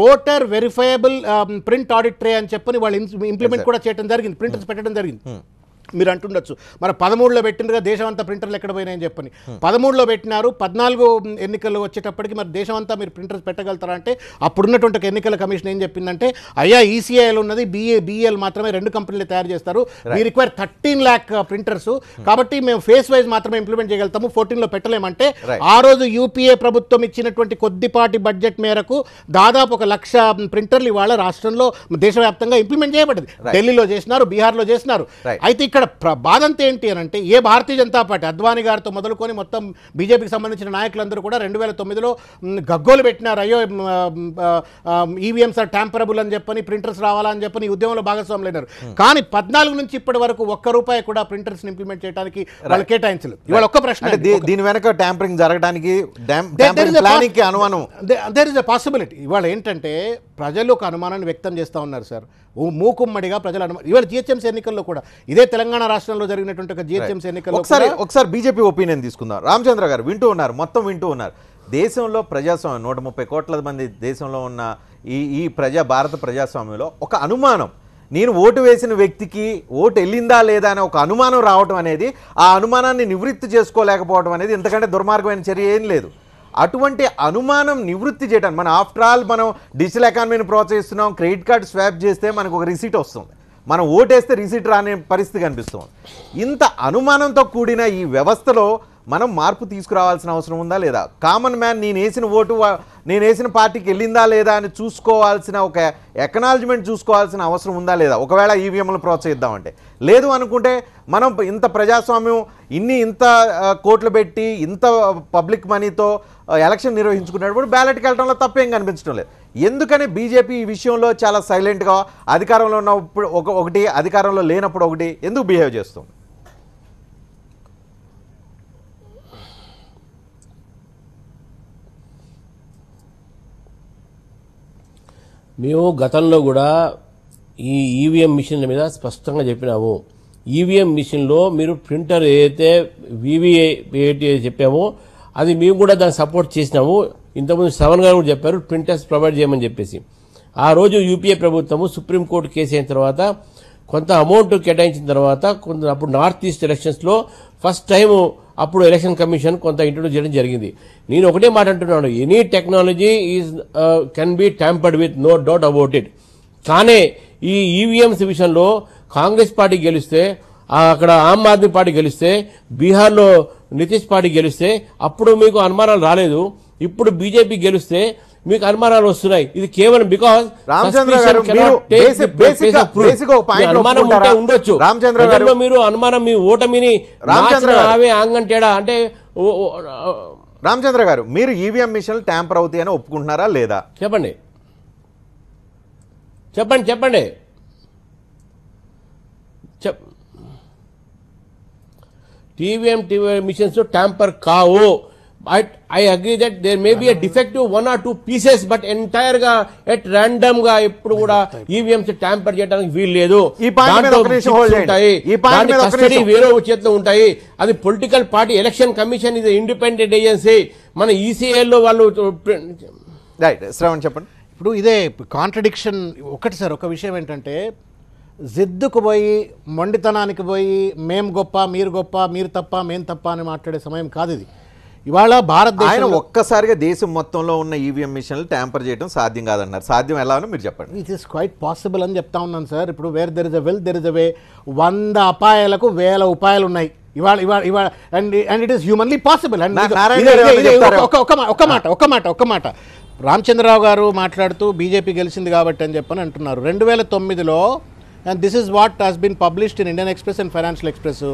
voter verifiable print audit tray అని చెప్పని వాళ్ళు ఇంప్లిమెంట్ కూడా చేయడం జరిగింది, ప్రింటర్స్ పెట్టడం జరిగింది. మీరు అంటుండొచ్చు మరి 13లో పెట్టినగా దేశం అంతా ప్రింటర్లు ఎక్కడ పోయినాయని చెప్పని. 13లో పెట్టినారు, 14 ఎన్నికలు వచ్చేటప్పటికి మరి దేశం అంతా మీరు ప్రింటర్స్ పెట్టగలుగుతారా అంటే అప్పుడున్నటువంటి ఒక ఎన్నికల కమిషన్ ఏం చెప్పిందంటే అయ్యా ఈసీఐఎల్ ఉన్నది, బిఏఎల్ మాత్రమే 2 కంపెనీలు తయారు చేస్తారు, వీ రిక్వైర్ 13 lakh ప్రింటర్స్, కాబట్టి మేము ఫేస్ వైజ్ మాత్రమే ఇంప్లిమెంట్ చేయగలుగుతాము, 14లో పెట్టలేమంటే ఆ రోజు యూపీఏ ప్రభుత్వం ఇచ్చినటువంటి కొద్దిపాటి బడ్జెట్ మేరకు దాదాపు 1,00,000 ప్రింటర్లు ఇవాళ రాష్ట్రంలో దేశవ్యాప్తంగా ఇంప్లిమెంట్ చేయబడింది. ఢిల్లీలో చేసినారు, బీహార్లో చేసినారు. అయితే ఇక్కడ బాధ అంతా ఏంటి అని అంటే ఏ భారతీయ జనతా పార్టీ అద్వానీ గారితో మొదలుకొని మొత్తం బీజేపీకి సంబంధించిన నాయకులందరూ కూడా 2009లో గగ్గోలు పెట్టినారు, అయ్యో ఈవీఎంస్ ఆర్ ట్యాంపరబుల్ అని చెప్పని, ప్రింటర్స్ రావాలని చెప్పని ఈ ఉద్యమంలో భాగస్వాములు అయినారు. కానీ 14 నుంచి ఇప్పటి వరకు ₹1 కూడా ప్రింటర్స్ ఇంప్లిమెంట్ చేయడానికి వాళ్ళు కేటాయించలేదు. ఇవాళ ఒక్క ప్రశ్న, దీని వెనక ట్యాంపరింగ్ జరగడానికి అనుమానం, దేర్ ఇస్ ఎ పాసిబిలిటీ. ఇవాళ ఏంటంటే ప్రజలు ఒక అనుమానాన్ని వ్యక్తం చేస్తూ ఉన్నారు సార్, మూకుమ్మడిగా ప్రజల అనుమానం. ఇవాళ జిహెచ్ఎంసీ ఎన్నికల్లో కూడా ఇదే తెలంగాణ రాష్ట్రంలో జరిగినటువంటి ఒక జిహెచ్ఎంసీ ఎన్నికల్లో ఒకసారి బీజేపీ ఒపీనియన్ తీసుకుందాం. రామచంద్ర గారు మొత్తం వింటూ ఉన్నారు. దేశంలో ప్రజాస్వామ్యం 130 కోట్ల మంది దేశంలో ఉన్న ఈ భారత ప్రజాస్వామ్యంలో ఒక అనుమానం, నేను ఓటు వేసిన వ్యక్తికి ఓటు వెళ్ళిందా లేదా అనే ఒక అనుమానం రావటం అనేది, ఆ అనుమానాన్ని నివృత్తి చేసుకోలేకపోవడం అనేది ఇంతకంటే దుర్మార్గమైన చర్య ఏం లేదు. అటువంటి అనుమానం నివృత్తి చేయడానికి మనం ఆఫ్టర్ ఆల్ మనం డిజిటల్ ఎకానమీని ప్రోత్సహిస్తున్నాం. క్రెడిట్ కార్డు స్వాప్ చేస్తే మనకు ఒక రిసీట్ వస్తుంది, మనం ఓటేస్తే రిసీట్ రాని పరిస్థితి కనిపిస్తుంది. ఇంత అనుమానంతో కూడిన ఈ వ్యవస్థలో మనం మార్పు తీసుకురావాల్సిన అవసరం ఉందా లేదా? కామన్ మ్యాన్ నేను వేసిన పార్టీకి వెళ్ళిందా లేదా అని చూసుకోవాల్సిన ఒక ఎకనాలజ్మెంట్ చూసుకోవాల్సిన అవసరం ఉందా లేదా? ఒకవేళ ఈవీఎంలను ప్రోత్సహిద్దామంటే లేదు అనుకుంటే మనం ఇంత ప్రజాస్వామ్యం ఇంత కోట్లు పెట్టి ఇంత పబ్లిక్ మనీతో ఎలక్షన్ నిర్వహించుకునేటప్పుడు బ్యాలెట్కి వెళ్ళడంలో తప్పేం కనిపించడం లేదు. ఎందుకని బీజేపీ ఈ విషయంలో చాలా సైలెంట్గా అధికారంలో ఉన్నప్పుడు ఒకటి, అధికారంలో లేనప్పుడు ఒకటి ఎందుకు బిహేవ్ చేస్తుంది? మేము గతంలో కూడా ఈ ఈవీఎం మిషన్ల మీద స్పష్టంగా చెప్పినాము. ఈవీఎం మిషన్లో మీరు ప్రింటర్ ఏదైతే వీవీఐ చెప్పామో అది మేము కూడా దాన్ని సపోర్ట్ చేసినాము. ఇంతకుముందు శ్రవణ్ గారు కూడా చెప్పారు ప్రింటర్స్ ప్రొవైడ్ చేయమని చెప్పేసి. ఆ రోజు యూపీఏ ప్రభుత్వము సుప్రీంకోర్టు కేసు అయిన తర్వాత కొంత అమౌంట్ కేటాయించిన తర్వాత కొంత అప్పుడు నార్త్ ఈస్ట్ ఎలక్షన్స్లో ఫస్ట్ టైం అప్పుడు ఎలక్షన్ కమిషన్ కొంత ఇంట్రొడ్యూస్ చేయడం జరిగింది. నేను ఒకటే మాట అంటున్నాను, any technology is can be tampered with, no doubt about it. కానీ ఈ ఈవీఎంస్ విషయంలో కాంగ్రెస్ పార్టీ గెలిస్తే, అక్కడ ఆమ్ ఆద్మీ పార్టీ గెలిస్తే, బీహార్లో నితీష్ పార్టీ గెలిస్తే అప్పుడు మీకు అనుమానాలు రాలేదు. ఇప్పుడు బీజేపీ గెలిస్తే మీకు అనుమానాలు వస్తున్నాయి. ఇది కేవలం బికాస్ ఉండొచ్చు. మీరు అనుమానం మీ ఓటమిని అంగంటేడా అంటే రామచంద్ర గారు, మీరు ఈవీఎం మిషన్లు ట్యాంపర్ అవుతాయని ఒప్పుకుంటున్నారా లేదా? చెప్పండి చెప్పండి చెప్పండి. ఈవీఎం మిషన్స్ ట్యాంపర్ కావు. I agree that there may be a defective 1 or 2 pieces, but entire గా at random గా ఎప్పుడు కూడా ఈవీఎంస్ ట్యాంపర్ చేయడానికి వీలు లేదు. కస్టడీ వేరే చేతిలో ఉంటాయి. అది పొలిటికల్ పార్టీ, ఎలక్షన్ కమిషన్ ఇది ఇండిపెండెంట్ ఏజెన్సీ. మన ఈసీఐలో వాళ్ళు శ్రవణ్ చెప్పండి. ఇప్పుడు ఇదే కాంట్రడిక్షన్ ఒకటి సార్. ఒక విషయం ఏంటంటే జిద్దుకు పోయి మొండితనానికి పోయి మేం గొప్ప మీరు గొప్ప మీరు తప్ప మేం తప్ప అని మాట్లాడే సమయం కాదు ఇది. ఇవాళ భారతదేశం ఒక్కసారిగా దేశం మొత్తంలో ఉన్న ఈవీఎం మిషన్లు ట్యాంపర్ చేయడం సాధ్యం కాదన్నారు. సాధ్యం ఎలా అని మీరు చెప్పండి. ఇట్ ఈస్ క్వైట్ పాసిబుల్ అని చెప్తా ఉన్నాను సార్. ఇప్పుడు where there is a will there is a way. 100 అపాయాలకు 1000 ఉపాయాలు ఉన్నాయి ఇవాళ ఇవాళ ఇవాళ and it is humanly possible. And ఒక మాట రామచంద్రరావు గారు మాట్లాడుతూ బీజేపీ గెలిచింది కాబట్టి అని చెప్పని అంటున్నారు. 2009లో and this is what has been published in Indian Express and Financial Express.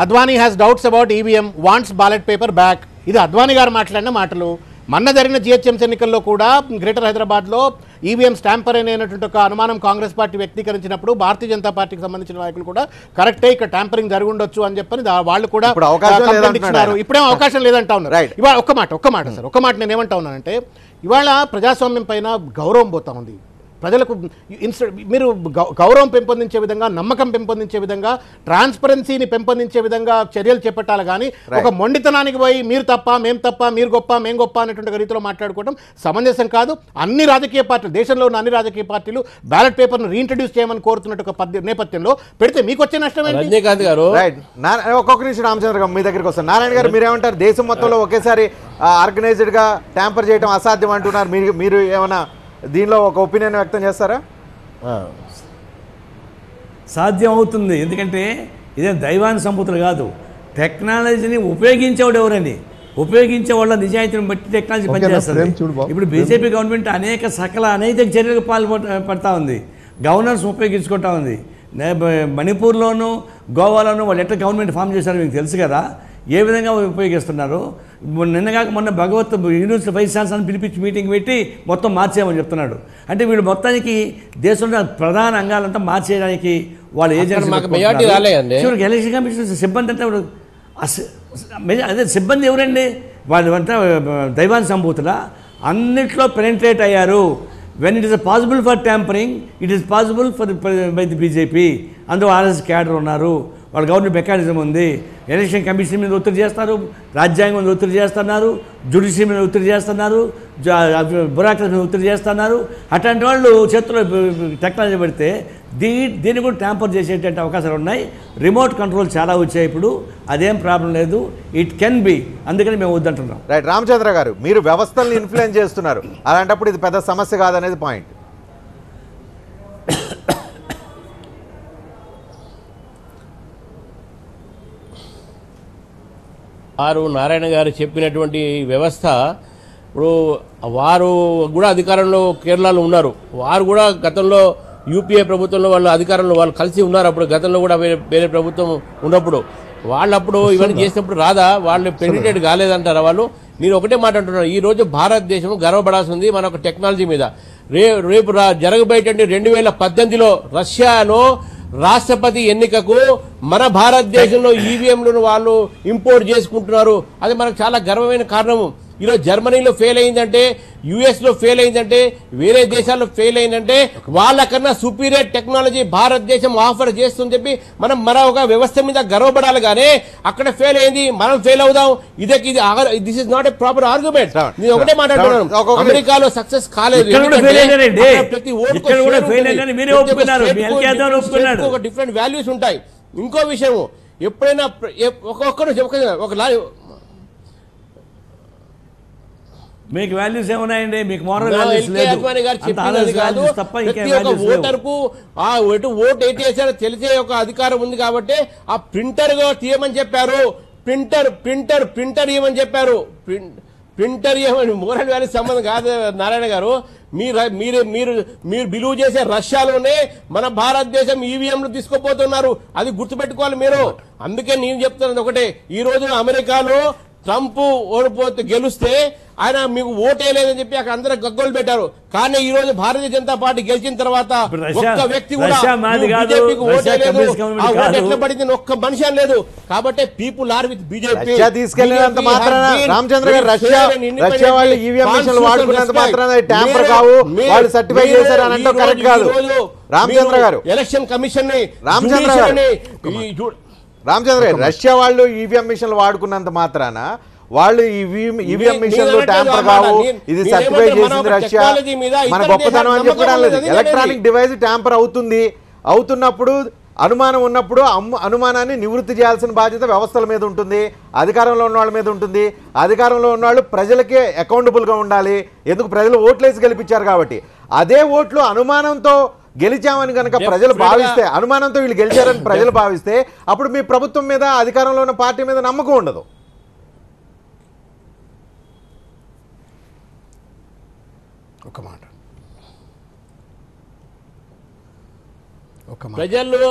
Advani has doubts about EVM, wants ballot paper back. ఇది అద్వానీ గారు మాట్లాడిన మాటలు. మొన్న జరిగిన జిహెచ్ఎంసీ ఎన్నికల్లో కూడా గ్రేటర్ హైదరాబాద్లో ఈవీఎం స్టాంపర్ అనేటువంటి ఒక అనుమానం కాంగ్రెస్ పార్టీ వ్యక్తీకరించినప్పుడు భారతీయ జనతా పార్టీకి సంబంధించిన నాయకులు కూడా కరెక్టే ఇక్కడ ట్యాంపరింగ్ జరిగి ఉండొచ్చు అని చెప్పని వాళ్ళు కూడా ఇచ్చారు. ఇప్పుడేం అవకాశం లేదంటా ఉన్నారు. ఇవాళ ఒక్క మాట సార్, ఒక్క మాట నేను ఏమంటా ఉన్నానంటే ఇవాళ ప్రజాస్వామ్యం పైన గౌరవం పోతా ఉంది. ప్రజలకు మీరు గౌరవం పెంపొందించే విధంగా, నమ్మకం పెంపొందించే విధంగా, ట్రాన్స్పరెన్సీని పెంపొందించే విధంగా చర్యలు చేపట్టాలి. కానీ ఒక మొండితనానికి పోయి మీరు తప్ప మేం తప్ప మీరు గొప్ప మేం గొప్ప అనేటువంటి రీతిలో మాట్లాడుకోవడం సమంజసం కాదు. అన్ని రాజకీయ పార్టీలు, దేశంలో ఉన్న అన్ని రాజకీయ పార్టీలు బ్యాలెట్ పేపర్ను రీఇంట్రడ్యూస్ చేయమని కోరుతున్నట్టు ఒక నేపథ్యంలో పెడితే మీకు వచ్చే నష్టం ఏంటి? రజనీకాంత్ గారు ఒక్కొక్క నిమిషం రామచంద్ర గారు మీ దగ్గరికి వస్తారు. నారాయణ గారు మీరేమంటారు? దేశం మొత్తంలో ఒకేసారి ఆర్గనైజ్డ్గా ట్యాంపర్ చేయడం అసాధ్యం అంటున్నారు. మీరు ఏమైనా దీనిలో ఒక ఒపీనియన్ వ్యక్తం చేస్తారా? సాధ్యం అవుతుంది. ఎందుకంటే ఇదేం దైవాన్ని సంపూతులు కాదు. టెక్నాలజీని ఉపయోగించేవాడు ఎవరని, ఉపయోగించే వాళ్ళ నిజాయితీని బట్టి టెక్నాలజీ పనిచేస్తుంది. ఇప్పుడు బీజేపీ గవర్నమెంట్ అనేక అనైతిక చర్యలకు పాల్పడతా ఉంది. గవర్నర్స్ ఉపయోగించుకుంటా ఉంది. మణిపూర్లోను గోవాలోను వాళ్ళు ఎట్లా గవర్నమెంట్ ఫామ్ చేశారో మీకు తెలుసు కదా, ఏ విధంగా ఉపయోగిస్తున్నారు. నిన్నగాక మొన్న భగవత్ యూనివర్సిటీ వైస్ ఛాన్సలర్ని పిలిపించి మీటింగ్ పెట్టి మొత్తం మార్చేయమని చెప్తున్నాడు. అంటే వీళ్ళు మొత్తానికి దేశంలో ప్రధాన అంగాలంతా మార్చేయడానికి వాళ్ళ ఏజెన్సీ ఎలక్షన్ కమిషన్ సిబ్బంది అంటే అదే సిబ్బంది ఎవరండి? వాళ్ళంతా దైవాన్ని సంభూతులా అన్నిట్లో పెనెట్రేట్ అయ్యారు. When it is possible for tampering, it is possible by the BJP. అందులో ఆర్ఎస్ క్యాడర్ ఉన్నారు, వాళ్ళ గవర్నమెంట్ మెకానిజం ఉంది. ఎలక్షన్ కమిషన్ మీద ఒత్తిడి చేస్తారు, రాజ్యాంగం మీద ఒత్తిడి చేస్తున్నారు, జ్యుడిషియరీ మీద ఒత్తిడి చేస్తున్నారు, బ్యూరోక్రసీ మీద ఒత్తిడి చేస్తున్నారు. అట్లాంటి వాళ్ళు చేతిలో టెక్నాలజీ పెడితే దీన్ని కూడా ట్యాంపర్ చేసేటువంటి అవకాశాలు ఉన్నాయి. రిమోట్ కంట్రోల్ చాలా వచ్చాయి ఇప్పుడు, అదేం ప్రాబ్లం లేదు. ఇట్ కెన్ బి, అందుకని మేము వద్దంటున్నాం. రైట్ రామచంద్ర గారు, మీరు వ్యవస్థల్ని ఇన్ఫ్లుయెన్స్ చేస్తున్నారు, అలాంటప్పుడు ఇది పెద్ద సమస్య కాదనేది పాయింట్. వారు నారాయణ గారు చెప్పినటువంటి వ్యవస్థ ఇప్పుడు వారు కూడా అధికారంలో కేరళలో ఉన్నారు. వారు కూడా గతంలో యూపీఏ ప్రభుత్వంలో వాళ్ళు అధికారంలో వాళ్ళు కలిసి ఉన్నారు. అప్పుడు గతంలో కూడా వేరే ప్రభుత్వం ఉన్నప్పుడు వాళ్ళప్పుడు ఇవన్నీ చేసినప్పుడు రాదా? వాళ్ళు పెనిట్రేట్ కాలేదంటారా వాళ్ళు? నేను ఒకటే మాట అంటున్నాను, ఈరోజు భారతదేశం గర్వపడాల్సింది మన ఒక టెక్నాలజీ మీద. రేపు జరగబోయేటువంటి 2018లో రష్యాలో రాష్ట్రపతి ఎన్నికకు మన భారతదేశంలో ఈవీఎంలను వాళ్ళు ఇంపోర్ట్ చేసుకుంటున్నారు. అది మనకు చాలా గర్వమైన కారణము. ఈరోజు జర్మనీలో ఫెయిల్ అయిందంటే, యుఎస్లో ఫెయిల్ అయిందంటే, వేరే దేశాల్లో ఫెయిల్ అయిందంటే వాళ్ళకన్నా సుపీరియర్ టెక్నాలజీ భారతదేశం ఆఫర్ చేస్తుందని చెప్పి మనం మరొక వ్యవస్థ మీద గర్వపడాలి. కానీ అక్కడ ఫెయిల్ అయింది, మనం ఫెయిల్ అవుదాం, ఇది this is not a proper argument. నేను ఒకటే మాట్లాడుతున్నాను, అమెరికాలో సక్సెస్ కాలేదు, ఒక డిఫరెంట్ వాల్యూస్ ఉంటాయి. ఇంకో విషయం, ఎప్పుడైనా మీకు వాల్యూస్ ఏమున్నాయండి? మీకు మోరల్ వాల్యూస్ ఓటర్కు ఆ ఓటు ఏంటి వేసారో తెలిసే ఒక అధికారం ఉంది కాబట్టి ఆ ప్రింటర్ గా తీయమని చెప్పారు, ప్రింటర్ ఇవ్వమని చెప్పారు. ప్రింటర్ ఇవ్వమని మోరల్ వాల్యూస్ సంబంధం కాదు నారాయణ గారు. మీరు బిలీవ్ చేసే రష్యాలోనే మన భారతదేశం ఈవీఎంలు తీసుకుపోతున్నారు, అది గుర్తుపెట్టుకోవాలి మీరు. అందుకే నేను చెప్తున్నది ఒకటే, ఈ రోజు అమెరికాలో ట్రంప్ ఓడిపోతే గెలిస్తే ఆయన మీకు ఓటేయలేదని చెప్పి అక్కడ అందరూ గగ్గోలు పెట్టారు. కానీ ఈ రోజు భారతీయ జనతా పార్టీ గెలిచిన తర్వాత ఒక్క వ్యక్తి కూడా బీజేపీకి ఓటేయలేదు, ఆ ఓటు ఎట్లా పడింది ఒక్క మనిషి లేదు. కాబట్టి పీపుల్ ఆర్ విత్ బీజేపీ. తీసుకెళ్లినంత మాత్రాన రామచంద్ర గారు రష్యా వాళ్ళు ఈవీఎం మిషన్లు వాడుకున్నంత మాత్రాన ట్యాంపర్ కావు, వాళ్ళు సర్టిఫై చేశారు అని అంటే కరెక్ట్ కాదు. రామచంద్ర గారు, ఎలక్షన్ కమిషన్ రామచంద్ర గారు, రష్యా వాళ్ళు ఈవీఎం మిషన్లు వాడుకున్నంత మాత్రాన వాళ్ళు ఈవీఎం మిషన్లు ట్యాంపర్ కావు, ఇది సర్టిఫై చేసింది రష్యా, మన గొప్పతనం అని చెప్పడం లేదు. ఎలక్ట్రానిక్ డివైస్ ట్యాంపర్ అవుతున్నప్పుడు అనుమానం ఉన్నప్పుడు అనుమానాన్ని నివృత్తి చేయాల్సిన బాధ్యత వ్యవస్థల మీద ఉంటుంది, అధికారంలో ఉన్న వాళ్ళ మీద ఉంటుంది. అధికారంలో ఉన్న వాళ్ళు ప్రజలకే అకౌంటబుల్గా ఉండాలి, ఎందుకు ప్రజలు ఓట్లేసి గెలిపించారు కాబట్టి. అదే ఓట్లు అనుమానంతో గెలిచామని కనుక ప్రజలు భావిస్తే, అనుమానంతో వీళ్ళు గెలిచారని ప్రజలు భావిస్తే అప్పుడు మీ ప్రభుత్వం మీద, అధికారంలో ఉన్న పార్టీ మీద నమ్మకం ఉండదు. ప్రజల్లో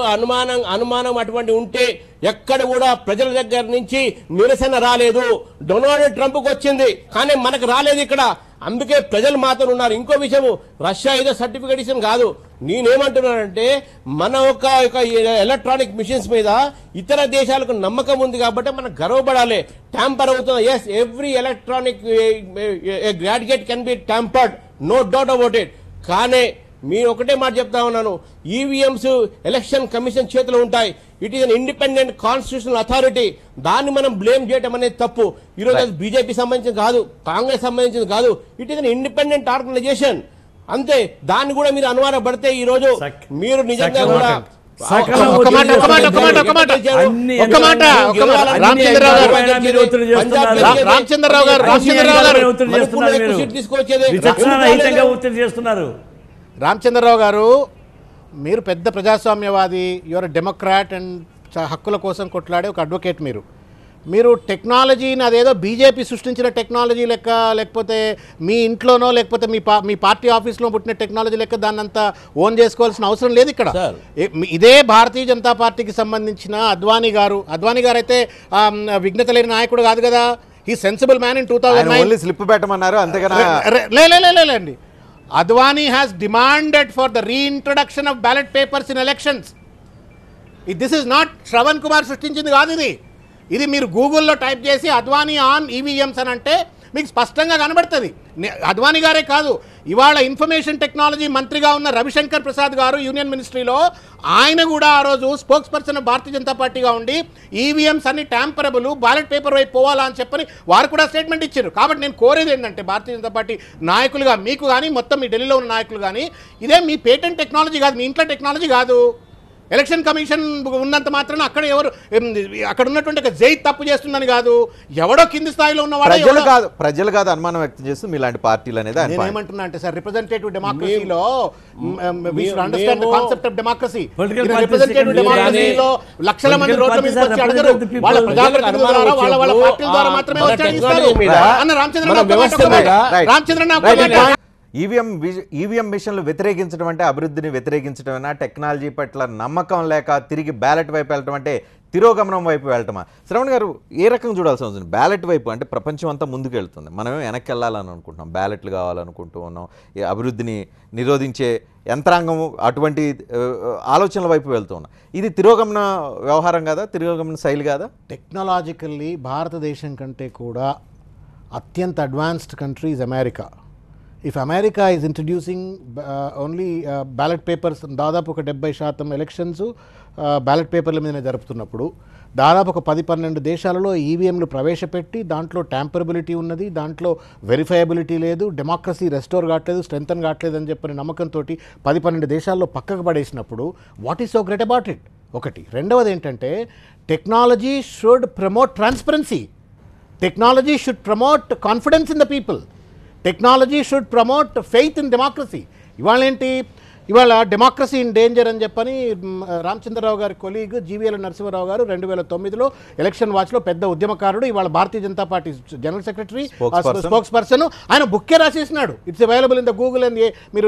అనుమానం అటువంటి ఉంటే ఎక్కడ కూడా ప్రజల దగ్గర నుంచి నిరసన రాలేదు. డొనాల్డ్ ట్రంప్కి వచ్చింది కానీ మనకు రాలేదు ఇక్కడ, అందుకే ప్రజలు మాత్రం ఉన్నారు. ఇంకో విషయం, రష్యా ఏదో సర్టిఫికేషన్ కాదు, నేనేమంటున్నానంటే మన ఒక ఎలక్ట్రానిక్ మిషన్స్ మీద ఇతర దేశాలకు నమ్మకం ఉంది కాబట్టి మనం గర్వపడాలి. ట్యాంపర్ అవుతుంది, yes, every electronic graduate can be tampered, no doubt about it. కానీ మీరు ఒకటే మాట చెప్తా ఉన్నాను, ఈవీఎంస్ ఎలక్షన్ కమిషన్ చేతిలో ఉంటాయి. It is an independent constitutional authority. దాన్ని మనం బ్లేమ్ చేయడం అనేది తప్పు. ఈరోజు అది బీజేపీ సంబంధించింది కాదు, కాంగ్రెస్ సంబంధించింది కాదు, it is an independent organisation. అంతే, దాన్ని కూడా మీరు అనుమానపడితే ఈ రోజు మీరు నిజంగా కూడా రామచంద్రరావు గారు, మీరు పెద్ద ప్రజాస్వామ్యవాది, యువర్ డెమోక్రాట్ అండ్ హక్కుల కోసం కొట్లాడే ఒక అడ్వకేట్. మీరు టెక్నాలజీని అదేదో బీజేపీ సృష్టించిన టెక్నాలజీ లెక్క, లేకపోతే మీ ఇంట్లోనో లేకపోతే మీ పార్టీ ఆఫీస్లో పుట్టిన టెక్నాలజీ లెక్క దాన్ని అంతా ఓన్ చేసుకోవాల్సిన అవసరం లేదు ఇక్కడ. ఇదే భారతీయ జనతా పార్టీకి సంబంధించిన అద్వానీ గారు అయితే విఘ్నత లేని నాయకుడు కాదు కదా. ఈ సెన్సిబుల్ మ్యాన్ ఇన్ 2009 స్లిప్ పెట్టమన్నారు అంతేగాని లేండి. Advani has demanded for the reintroduction of ballot papers in elections. This is not Shravan Kumar సృష్టించింది కాదు ఇది మీరు గూగుల్లో టైప్ చేసి అద్వానీ ఆన్ ఈవీఎంస్ అని అంటే మీకు స్పష్టంగా కనబడుతుంది. అద్వానీ గారే కాదు, ఇవాళ ఇన్ఫర్మేషన్ టెక్నాలజీ మంత్రిగా ఉన్న రవిశంకర్ ప్రసాద్ గారు యూనియన్ మినిస్ట్రీలో ఆయన కూడా ఆ రోజు స్పోక్స్ పర్సన్ భారతీయ జనతా పార్టీగా ఉండి ఈవీఎంస్ అన్ని ట్యాంపరబుల్, బ్యాలెట్ పేపర్ వైపు పోవాలా అని చెప్పని వారు కూడా స్టేట్మెంట్ ఇచ్చారు. కాబట్టి నేను కోరేది ఏంటంటే భారతీయ జనతా పార్టీ నాయకులుగా మీకు కానీ మొత్తం మీ ఢిల్లీలో ఉన్న నాయకులు కానీ, ఇదే మీ పేటెంట్ టెక్నాలజీ కాదు, మీ ఇంట్లో టెక్నాలజీ కాదు. ఎలక్షన్ కమిషన్ ఉన్నంత మాత్రాన అక్కడ ఉన్నటువంటి జై తప్పు చేస్తుందని కాదు, ఎవడో కింది స్థాయిలో ఉన్నవాడు ప్రజలు కాదు అనుమానం వ్యక్తం చేస్తూ మీలాంటి పార్టీలు అనేది. నేను ఏమంటున్నా అంటే సార్, రిప్రజెంటేటివ్ డెమోక్రసీలో we should understand the concept of democracy. Representative డెమోక్రసీలో లక్షల మంది రోడ్ల మీద వచ్చి అడగరు, వాళ్ళ ప్రజాప్రతినిధుల ద్వారా వాళ్ళ పార్టీల ద్వారా మాత్రమే వచ్చి అడిగిస్తారు అన్న రామచంద్రన్. ఈవీఎం మిషన్లు వ్యతిరేకించడం అంటే అభివృద్ధిని వ్యతిరేకించడమేనా? టెక్నాలజీ పట్ల నమ్మకం లేక తిరిగి బ్యాలెట్ వైపు వెళ్ళటం అంటే తిరోగమనం వైపు వెళ్ళటమా? శ్రవణ్ గారు, ఏ రకంగా చూడాల్సి వస్తుంది? బ్యాలెట్ వైపు అంటే ప్రపంచం అంతా ముందుకు వెళ్తుంది, మనమే వెనక్కి వెళ్ళాలని అనుకుంటున్నాం, బ్యాలెట్లు కావాలనుకుంటూ ఉన్నాం, అభివృద్ధిని నిరోధించే యంత్రాంగం అటువంటి ఆలోచనల వైపు వెళ్తూ ఉన్నాం. ఇది తిరోగమన వ్యవహారం కాదా? తిరోగమన శైలి కాదా? టెక్నాలజికల్లీ భారతదేశం కంటే కూడా అత్యంత advanced country is America. If America is introducing only ballot papers, దాదాపు ఒక 70% ఎలక్షన్స్ బ్యాలెట్ పేపర్ల మీదనే జరుపుతున్నప్పుడు, దాదాపు ఒక 10-12 దేశాలలో ఈవీఎంలు ప్రవేశపెట్టి దాంట్లో ట్యాంపరబిలిటీ ఉన్నది, దాంట్లో వెరిఫైయబిలిటీ లేదు, డెమోక్రసీ రెస్టోర్ కావట్లేదు, స్ట్రెంథన్ కావట్లేదు అని చెప్పిన నమ్మకంతో 10-12 దేశాల్లో పక్కకు పడేసినప్పుడు what is so great about it? ఒకటి. రెండవది ఏంటంటే technology should promote transparency, technology should promote confidence in the people, technology should promote faith in democracy. ఇవాళ డెమోక్రసీ ఇన్ డేంజర్ అని చెప్పని రామచంద్రరావు గారి కొలీగ్ జీవీఎల్ నరసింహారావు గారు 2009లో ఎలక్షన్ వాచ్లో పెద్ద ఉద్యమకారుడు, ఇవాళ Bharatiya Janata party general secretary, spokesperson, ఆయన బుక్కే రాసేసినాడు. It's available in the Google అని. మీరు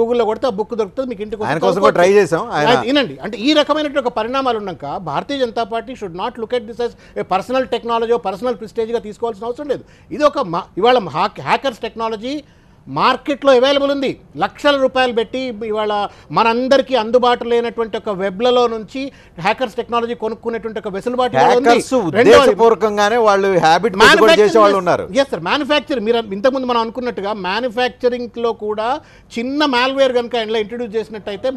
గూగుల్లో కొడితే ఆ బుక్ దొరుకుతుంది మీకు ఇంటికి. ట్రై చేసాం. వినండి, అంటే ఈ రకమైనటువంటి ఒక పరిణామాలు ఉన్నాక Bharatiya Janata party should not look at this as a personal technology, personal ప్రిస్టేజ్గా తీసుకోవాల్సిన అవసరం లేదు. ఇది ఒక ఇవాళ హ్యాకర్స్ టెక్నాలజీ మార్కెట్లో అవైలబుల్ ఉంది. లక్షల రూపాయలు పెట్టి ఇవాళ మనందరికీ అందుబాటులో లేనటువంటి ఒక వెబ్లలో నుంచి హ్యాకర్స్ టెక్నాలజీ కొనుక్కునేటువంటి ఒక వెసులుబాటు మ్యానుఫ్యాక్చరింగ్. మీరు ఇంతకుముందు మనం అనుకున్నట్టుగా మ్యానుఫ్యాక్చరింగ్లో కూడా చిన్న మాల్వేర్ కనుక ఇంట్లో ఇంట్రడ్యూస్ చేసినట్టయితే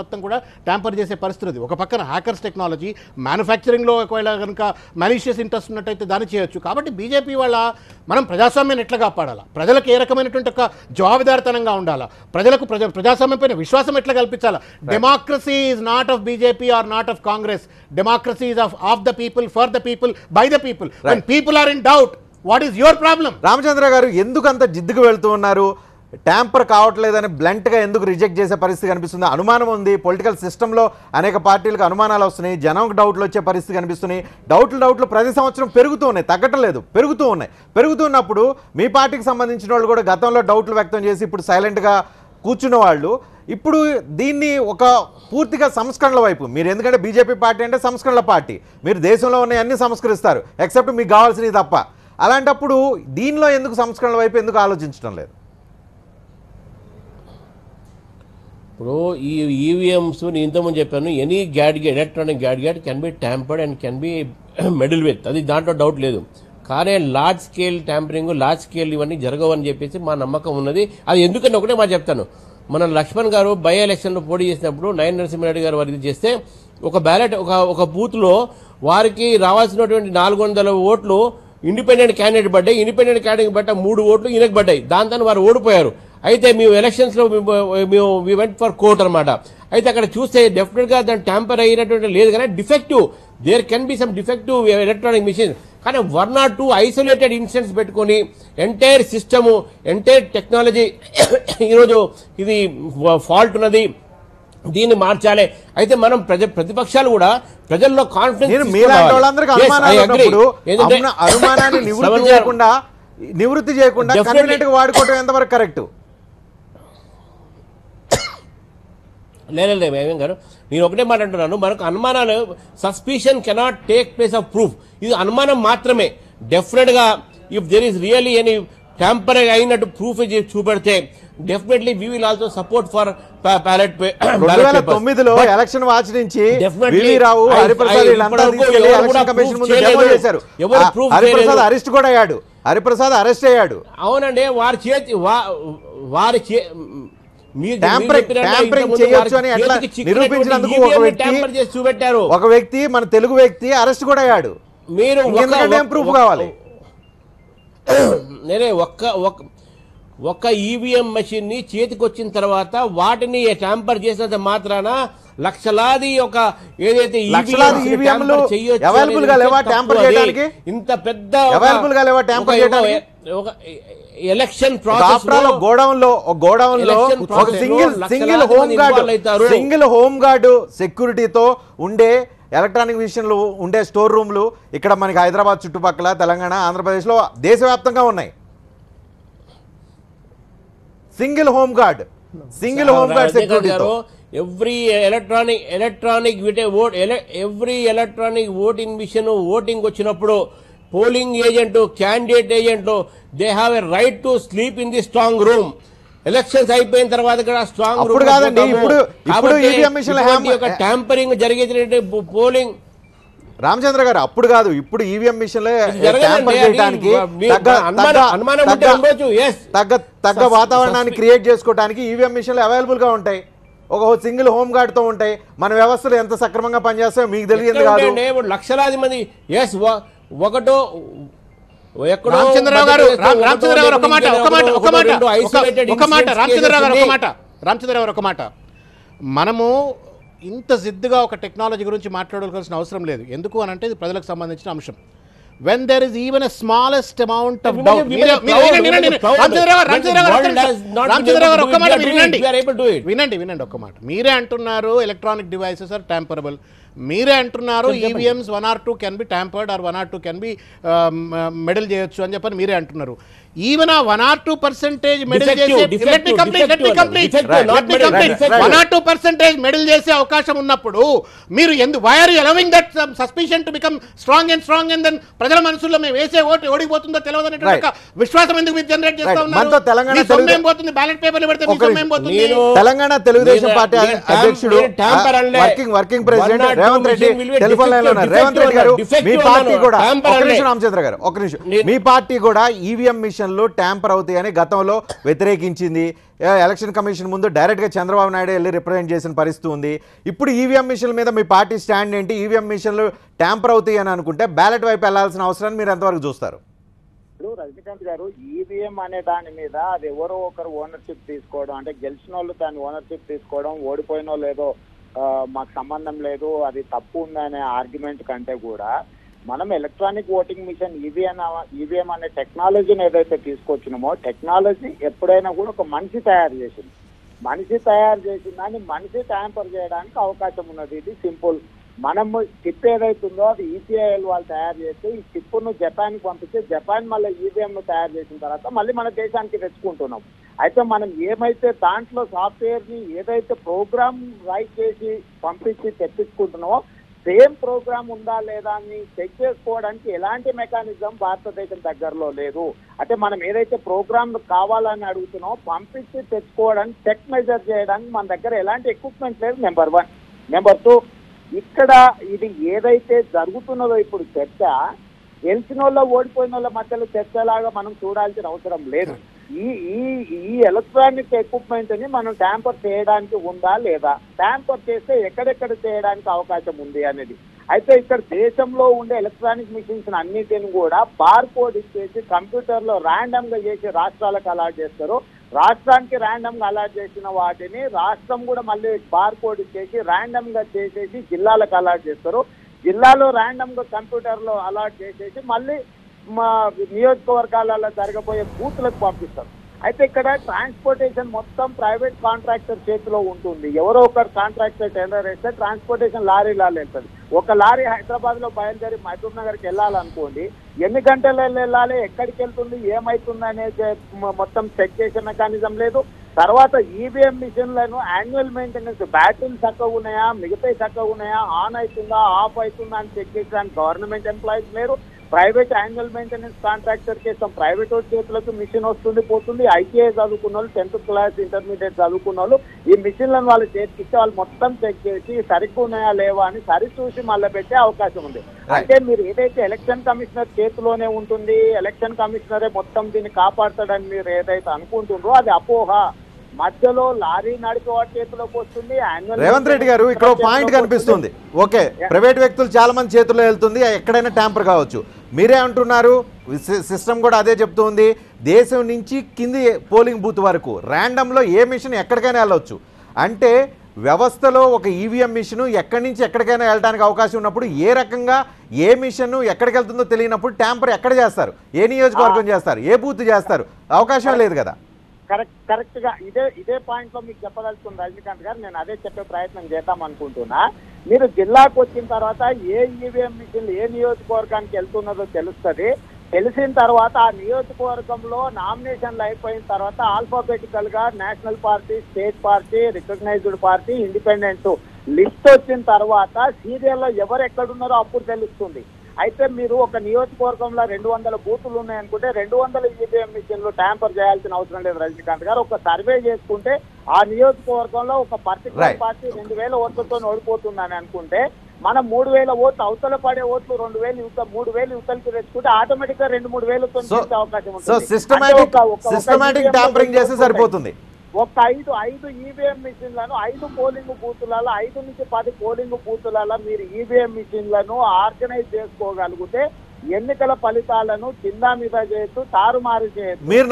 మొత్తం కూడా ట్యాంపర్ చేసే పరిస్థితి. ఒక పక్కన హ్యాకర్స్ టెక్నాలజీ, మ్యానుఫ్యాక్చరింగ్లో ఒకవేళ కనుక మాలిషియస్ ఇంట్రెస్ట్ ఉన్నట్టయితే దాన్ని చేయొచ్చు. కాబట్టి బీజేపీ వాళ్ళ మనం ప్రజాస్వామ్యాన్ని ఎట్లా కాపాడాలా, ప్రజలకు ఏ రకమైనటువంటి ఒక జవాబుదారితనంగా ఉండాలా, ప్రజలకు ప్రజాస్వామ్యం పైన విశ్వాసం ఎట్లా కల్పించాలా. Democracy is not of BJP or not of Congress. Democracy is of the people, for the people, by the people. When people are in doubt, what is your problem? Ramachandra garu ఎందుకు అంత జిద్దుకు వెళ్తూ ఉన్నారు? ట్యాంపర్ కావట్లేదని బ్లంట్గా ఎందుకు రిజెక్ట్ చేసే పరిస్థితి కనిపిస్తుంది? అనుమానం ఉంది, పొలిటికల్ సిస్టంలో అనేక పార్టీలకు అనుమానాలు వస్తున్నాయి, జనంకు డౌట్లు వచ్చే పరిస్థితి కనిపిస్తున్నాయి. డౌట్లు ప్రతి సంవత్సరం పెరుగుతూ ఉన్నాయి, తగ్గటం లేదు, పెరుగుతూ ఉన్నాయి. పెరుగుతున్నప్పుడు మీ పార్టీకి సంబంధించిన వాళ్ళు కూడా గతంలో డౌట్లు వ్యక్తం చేసి ఇప్పుడు సైలెంట్గా కూర్చున్న వాళ్ళు ఇప్పుడు దీన్ని ఒక పూర్తిగా సంస్కరణల వైపు, మీరు ఎందుకంటే బీజేపీ పార్టీ అంటే సంస్కరణల పార్టీ, మీరు దేశంలో ఉన్న అన్ని సంస్కరిస్తారు ఎక్సెప్ట్ మీకు కావాల్సినవి తప్ప. అలాంటప్పుడు దీనిలో ఎందుకు సంస్కరణల వైపు ఎందుకు ఆలోచించడం లేదు? ఇప్పుడు ఈ ఈవీఎంస్ నేను ఇంతకుముందు చెప్పాను, any gadget, electronic gadget can be tampered and can be meddled with, అది దాంట్లో డౌట్ లేదు. కానీ large scale tampering, large scale ఇవన్నీ జరగవని చెప్పేసి మా నమ్మకం ఉన్నది. అది ఎందుకని ఒకటే మా చెప్తాను, మన లక్ష్మణ్ గారు బై ఎలక్షన్లో పోటీ చేసినప్పుడు నయన నరసింహారెడ్డి గారు వారికి చేస్తే ఒక బ్యాలెట్ ఒక బూత్లో వారికి రావాల్సినటువంటి 400 ఓట్లు ఇండిపెండెంట్ క్యాండిడేట్ పడ్డాయి. ఇండిపెండెంట్ క్యాండిడేట్ బట్ట 3 ఓట్లు ఈయనకు పడ్డాయి. దాంతో వారు ఓడిపోయారు. అయితే మేము ఎలక్షన్స్లో వి వెంట్ ఫర్ కోర్ట్ అనమాట. అయితే అక్కడ చూస్తే డెఫినెట్గా దాని ట్యాంపర్ అయినటువంటి లేదు, కానీ defective, there can be some defective electronic machine. కానీ 1 or 2 ఐసోలేటెడ్ ఇన్సిడెంట్స్ పెట్టుకొని ఎంటైర్ సిస్టము, ఎంటైర్ టెక్నాలజీ ఈరోజు ఇది ఫాల్ట్ ఉన్నది, దీన్ని మార్చాలి. అయితే మనం ప్రతిపక్షాలు కూడా ప్రజల్లో కాన్ఫిడెన్స్ నివృత్తి చేయకుండా వాడుకోవడం ఎంతవరకు కరెక్ట్? లేదు మేమేం గారు, నేను ఒకటే మాట అంటున్నాను, మనకు అనుమానాలు, suspicion cannot take place of proof. ఇది అనుమానం మాత్రమే. డెఫినెట్గా if there is really any tamper అయినట్టు ప్రూఫ్ చూపెడితే definitely we will also support for ballot. 2009లో ఎలక్షన్ వాచ్ నుంచి రావు హరిప్రసాద్ అరెస్ట్ కూడా అయ్యాడు. హరిప్రసాద్ అరెస్ట్ అయ్యాడు. అవునండి, వారి చేతి ఒక వ్యక్తి మన తెలుగు వ్యక్తి అరెస్ట్ కూడా అయ్యాడు. మీరు ప్రూఫ్ కావాలి. నేనే ఒక్క ఈవీఎం మెషిన్ ని చేతికి వచ్చిన తర్వాత వాటిని ట్యాంపర్ చేసినంత మాత్రాన లక్షలాది ఏదైతే అవైలబుల్ గా లేవా ట్యాంపర్ చేయడానికి? ఇంత పెద్ద అవైలబుల్ గా లేవా ట్యాంపర్ చేయడానికి? ఎలక్షన్ ప్రాసెస్ గోడౌన్ లో ఒక సింగిల్ హోమ్ గార్డు సెక్యూరిటీతో ఉండే ఎలక్ట్రానిక్ మిషన్లు ఉండే స్టోర్ రూమ్లు ఇక్కడ మనకి హైదరాబాద్ చుట్టుపక్కల, తెలంగాణ, ఆంధ్రప్రదేశ్లో దేశవ్యాప్తంగా ఉన్నాయి. సింగిల్ హోమ్ గార్డ్ సెక్యూరిటీతో every electronic voting machine voting వచ్చినప్పుడు polling agent, candidate agent, they have a right to sleep in the strong room. Elections అయిపోయిన తర్వాత స్ట్రాంగ్ రూమ్ ట్యాంపరింగ్ జరిగేది పోలింగ్ రామచంద్ర గారు అప్పుడు కాదు, ఇప్పుడు ఈవీఎం మిషన్లే జరగదండి. ట్యాంపర్ చేయడానికి అనుమానం ఉంటే ఉండొచ్చు. Yes. తగ్గ వాతావరణాన్ని క్రియేట్ చేసుకోవడానికి ఈవీఎం మిషన్లు అవైలబుల్ గా ఉంటాయి. ఒక సింగిల్ హోమ్ గార్డ్ తో ఉంటాయి. మన వ్యవస్థలు ఎంత సక్రమంగా పనిచేస్తాయో మీకు తెలియదు కాదు. లక్షలాది మంది ఎస్ ఒకటో ఎక్కడో రామచంద్రరావు గారు ఒక మాట మనము ఇంత జిద్దుగా ఒక టెక్నాలజీ గురించి మాట్లాడాల్సిన అవసరం లేదు. ఎందుకు అని అంటే ఇది ప్రజలకు సంబంధించిన అంశం. when there is even a smallest amount of doubt వినండి ఒక్క మాట. మీరే అంటున్నారు ఎలక్ట్రానిక్ డివైసెస్ ఆర్ ట్యాంపరబుల్. మీరే అంటున్నారు EVMs 1 or 2 can be tampered are 1 or 2 can be meddle చేయొచ్చు అని చెప్పని మీరే అంటున్నారు. ఈవెన్ ఆ 1 or 2% మెడల్ చేసే 1 or 2% మెడల్ చేసే అవకాశం ఉన్నప్పుడు మీరు why are you allowing that suspicion to become strong and then ప్రజల మనసులో మేము వేసే ఓటు ఓడిపోతుందో తెలియదనేటువంటి విశ్వాసం ఎందుకు మీరు జనరేట్ చేస్తా ఉన్నారు? తెలంగాణ పోతుంది, బ్యాలెట్ పేపర్లు పెడితే మీ సొమ్మేం పోతుంది? తెలంగాణ తెలుగుదేశం పార్టీ అధ్యక్షుడు working president Revanth Reddy telephone line లో ఉన్నారు. రేవంత్ రెడ్డి గారు, మీ పార్టీ కూడా రామచంద్ర గారు ఒక నిమిషం, మీ పార్టీ కూడా ఈవీఎం మిషన్లు ట్యాంపర్ అవుతాయని గతంలో వ్యతిరేకించింది. ఎలక్షన్ కమిషన్ ముందు డైరెక్ట్ గా చంద్రబాబు నాయుడు వెళ్ళి రిప్రజెంట్ చేసిన పరిస్థితి ఉంది. ఇప్పుడు ఈవీఎం మిషన్ల మీద మీ పార్టీ స్టాండ్ ఏంటి? ఈవీఎం మిషన్లు ట్యాంపర్ అవుతాయి అని అనుకుంటే బ్యాలెట్ వైపు వెళ్లాల్సిన అవసరాన్ని మీరు ఎంతవరకు చూస్తారు? ఇప్పుడు రజనీకాంత్ గారు, ఈవీఎం అనే దాని మీద అది ఎవరో ఒకరు ఓనర్షిప్ తీసుకోవడం, అంటే గెలిచిన వాళ్ళు దాన్ని ఓనర్షిప్ తీసుకోవడం, ఓడిపోయినో లేదో మాకు సంబంధం లేదు, అది తప్పు ఉందనే ఆర్గ్యుమెంట్ కంటే కూడా మనం ఎలక్ట్రానిక్ ఓటింగ్ మిషన్ ఈవీఎం అనే టెక్నాలజీని ఏదైతే తీసుకొచ్చినామో, టెక్నాలజీ ఎప్పుడైనా కూడా ఒక మనిషి తయారు చేసింది. మనిషి తయారు చేసిన దాన్ని మనిషి ట్యాంపర్ చేయడానికి అవకాశం ఉన్నది. ఇది సింపుల్. మనము చిప్ ఏదైతుందో అది ఈసీఐఎల్ వాళ్ళు తయారు చేస్తే ఈ చిప్ను జపాన్కి పంపిస్తే జపాన్ మళ్ళీ ఈవీఎంను తయారు చేసిన తర్వాత మళ్ళీ మన దేశానికి తెచ్చుకుంటున్నాం. అయితే మనం ఏమైతే దాంట్లో సాఫ్ట్వేర్ని ఏదైతే ప్రోగ్రామ్ రైట్ చేసి పంపించి తెప్పించుకుంటున్నామో సేమ్ ప్రోగ్రామ్ ఉందా లేదా అని చెక్ చేసుకోవడానికి ఎలాంటి మెకానిజం భారతదేశం దగ్గరలో లేదు. అంటే మనం ఏదైతే ప్రోగ్రామ్ కావాలని అడుగుతున్నామో పంపించి తెచ్చుకోవడానికి చెక్ మెజర్ చేయడానికి మన దగ్గర ఎలాంటి ఎక్విప్మెంట్ లేదు. నెంబర్ 1. నెంబర్ 2, ఇక్కడ ఇది ఏదైతే జరుగుతున్నదో ఇప్పుడు చర్చ గెలిచిన వాళ్ళ ఓడిపోయిన వాళ్ళ మధ్యలో చర్చలాగా మనం చూడాల్సిన అవసరం లేదు. ఈ ఎలక్ట్రానిక్ ఎక్విప్మెంట్ ని మనం ట్యాంపర్ చేయడానికి ఉందా లేదా, ట్యాంపర్ చేస్తే ఎక్కడెక్కడ చేయడానికి అవకాశం ఉంది అనేది. అయితే ఇక్కడ దేశంలో ఉండే ఎలక్ట్రానిక్ మిషన్స్ అన్నిటిని కూడా బార్ కోడ్ ఇచ్చేసి కంప్యూటర్ లో ర్యాండమ్ గా చేసి రాష్ట్రాలకు అలాట్ చేస్తారు. రాష్ట్రానికి ర్యాండమ్ గా అలాట్ చేసిన వాటిని రాష్ట్రం కూడా మళ్ళీ బార్ కోడ్ ఇచ్చేసి ర్యాండమ్ గా చేసేసి జిల్లాలకు అలాట్ చేస్తారు. జిల్లాలో ర్యాండమ్ గా కంప్యూటర్ లో అలాట్ చేసేసి మళ్ళీ మా నియోజకవర్గాలలో జరగబోయే బూత్లకు పంపిస్తారు. అయితే ఇక్కడ ట్రాన్స్పోర్టేషన్ మొత్తం ప్రైవేట్ కాంట్రాక్టర్ చేతిలో ఉంటుంది. ఎవరో ఒకరు కాంట్రాక్టర్ టెండర్ వేస్తే ట్రాన్స్పోర్టేషన్ లారీలా వెళ్తుంది. ఒక లారీ హైదరాబాద్ లో బయలుదేరి మహబూబ్ నగర్కి వెళ్ళాలనుకోండి, ఎన్ని గంటలు వెళ్ళాలి, ఎక్కడికి వెళ్తుంది, ఏమైతుంది అనేది మొత్తం చెక్ చేసే మెకానిజం లేదు. తర్వాత ఈవీఎం మిషన్లను యాన్యువల్ మెయింటెనెన్స్, బ్యాటరీలు చక్కగా ఉన్నాయా, మిగతాయి చక్కగా ఉన్నాయా, ఆన్ అవుతుందా ఆఫ్ అవుతుందా అని చెక్ చేసడానికి గవర్నమెంట్ ఎంప్లాయీస్ లేరు. ప్రైవేట్ యాన్యువల్ మెయింటెనెన్స్ కాంట్రాక్టర్ చేస్తాం, ప్రైవేట్ చేతులకు మిషన్ వస్తుంది పోతుంది. ఐటీఐ చదువుకున్న వాళ్ళు, 10th క్లాస్ ఇంటర్మీడియట్ చదువుకున్న వాళ్ళు ఈ మిషన్లను వాళ్ళు చేతికిస్తే వాళ్ళు మొత్తం చెక్ చేసి సరిగ్గా ఉన్నాయా లేవా అని సరిచూసి మళ్ళీ పెట్టే అవకాశం ఉంది. అంటే మీరు ఏదైతే ఎలక్షన్ కమిషనర్ చేతిలోనే ఉంటుంది, ఎలక్షన్ కమిషనరే మొత్తం దీన్ని కాపాడతాడని మీరు ఏదైతే అనుకుంటుండ్రో అది అపోహ. మధ్యలో లారీ నడిపేవాడి చేతిలోకి వస్తుంది. రేవంత్ రెడ్డి గారు, ఇక్కడ పాయింట్ కనిపిస్తుంది. ఓకే, ప్రైవేట్ వ్యక్తులు చాలా మంది చేతుల్లో వెళ్తుంది, ఎక్కడైనా ట్యాంపర్ కావచ్చు. మీరే అంటున్నారు, సిస్టమ్ కూడా అదే చెప్తుంది, దేశం నుంచి కింది పోలింగ్ బూత్ వరకు ర్యాండమ్లో ఏ మిషన్ ఎక్కడికైనా వెళ్ళవచ్చు. అంటే వ్యవస్థలో ఒక ఈవీఎం మిషన్ ఎక్కడి నుంచి ఎక్కడికైనా వెళ్ళడానికి అవకాశం ఉన్నప్పుడు ఏ రకంగా ఏ మిషన్ ఎక్కడికి వెళ్తుందో తెలియనప్పుడు ట్యాంపర్ ఎక్కడ చేస్తారు, ఏ నియోజకవర్గం చేస్తారు, ఏ బూత్ చేస్తారు, అవకాశం లేదు కదా. కరెక్ట్ గా ఇదే పాయింట్ లో మీకు చెప్పదలుచుకున్న రజనీకాంత్ గారు, నేను అదే చెప్పే ప్రయత్నం చేద్దాం అనుకుంటున్నా. మీరు జిల్లాకు వచ్చిన తర్వాత ఏ ఈవీఎం మిషన్ ఏ నియోజకవర్గానికి వెళ్తున్నదో తెలుస్తుంది. తెలిసిన తర్వాత ఆ నియోజకవర్గంలో నామినేషన్లు అయిపోయిన తర్వాత ఆల్ఫాబెటికల్ గా national party, state party, recognised party, independent list వచ్చిన తర్వాత సీరియల్లో ఎవరు ఎక్కడున్నారో అప్పుడు తెలుస్తుంది. అయితే మీరు ఒక నియోజకవర్గంలో 200 బూతులు ఉన్నాయనుకుంటే 200 ఈవీఎం మిషన్లు ట్యాంపర్ చేయాల్సిన అవసరం లేదు రజనీకాంత్ గారు. ఒక సర్వే చేసుకుంటే ఆ నియోజకవర్గంలో ఒక పర్టికులర్ పార్టీ 2000 ఓట్లతో ఓడిపోతుందని అనుకుంటే మనం 3,000 ఓట్లు అవతల పడే ఓట్లు 2,000 3,000 యువతలకి తెచ్చుకుంటే ఆటోమేటిక్ గా 2-3,000 అవకాశం సో సిస్టమాటిక్ ట్యాంపరింగ్ చేస్తే సరిపోతుంది. ఒక 5 ఈవీఎం మిషన్లను 5 పోలింగ్ బూతులలో 5 నుంచి 10 పోలింగ్ బూతులలో మీరు ఈవీఎం మిషన్లను ఆర్గనైజ్ చేసుకోగలిగితే ఎన్నికల ఫలితాలను కింద మీద చేయొచ్చు, తారుమారు చేయొచ్చు. మీరు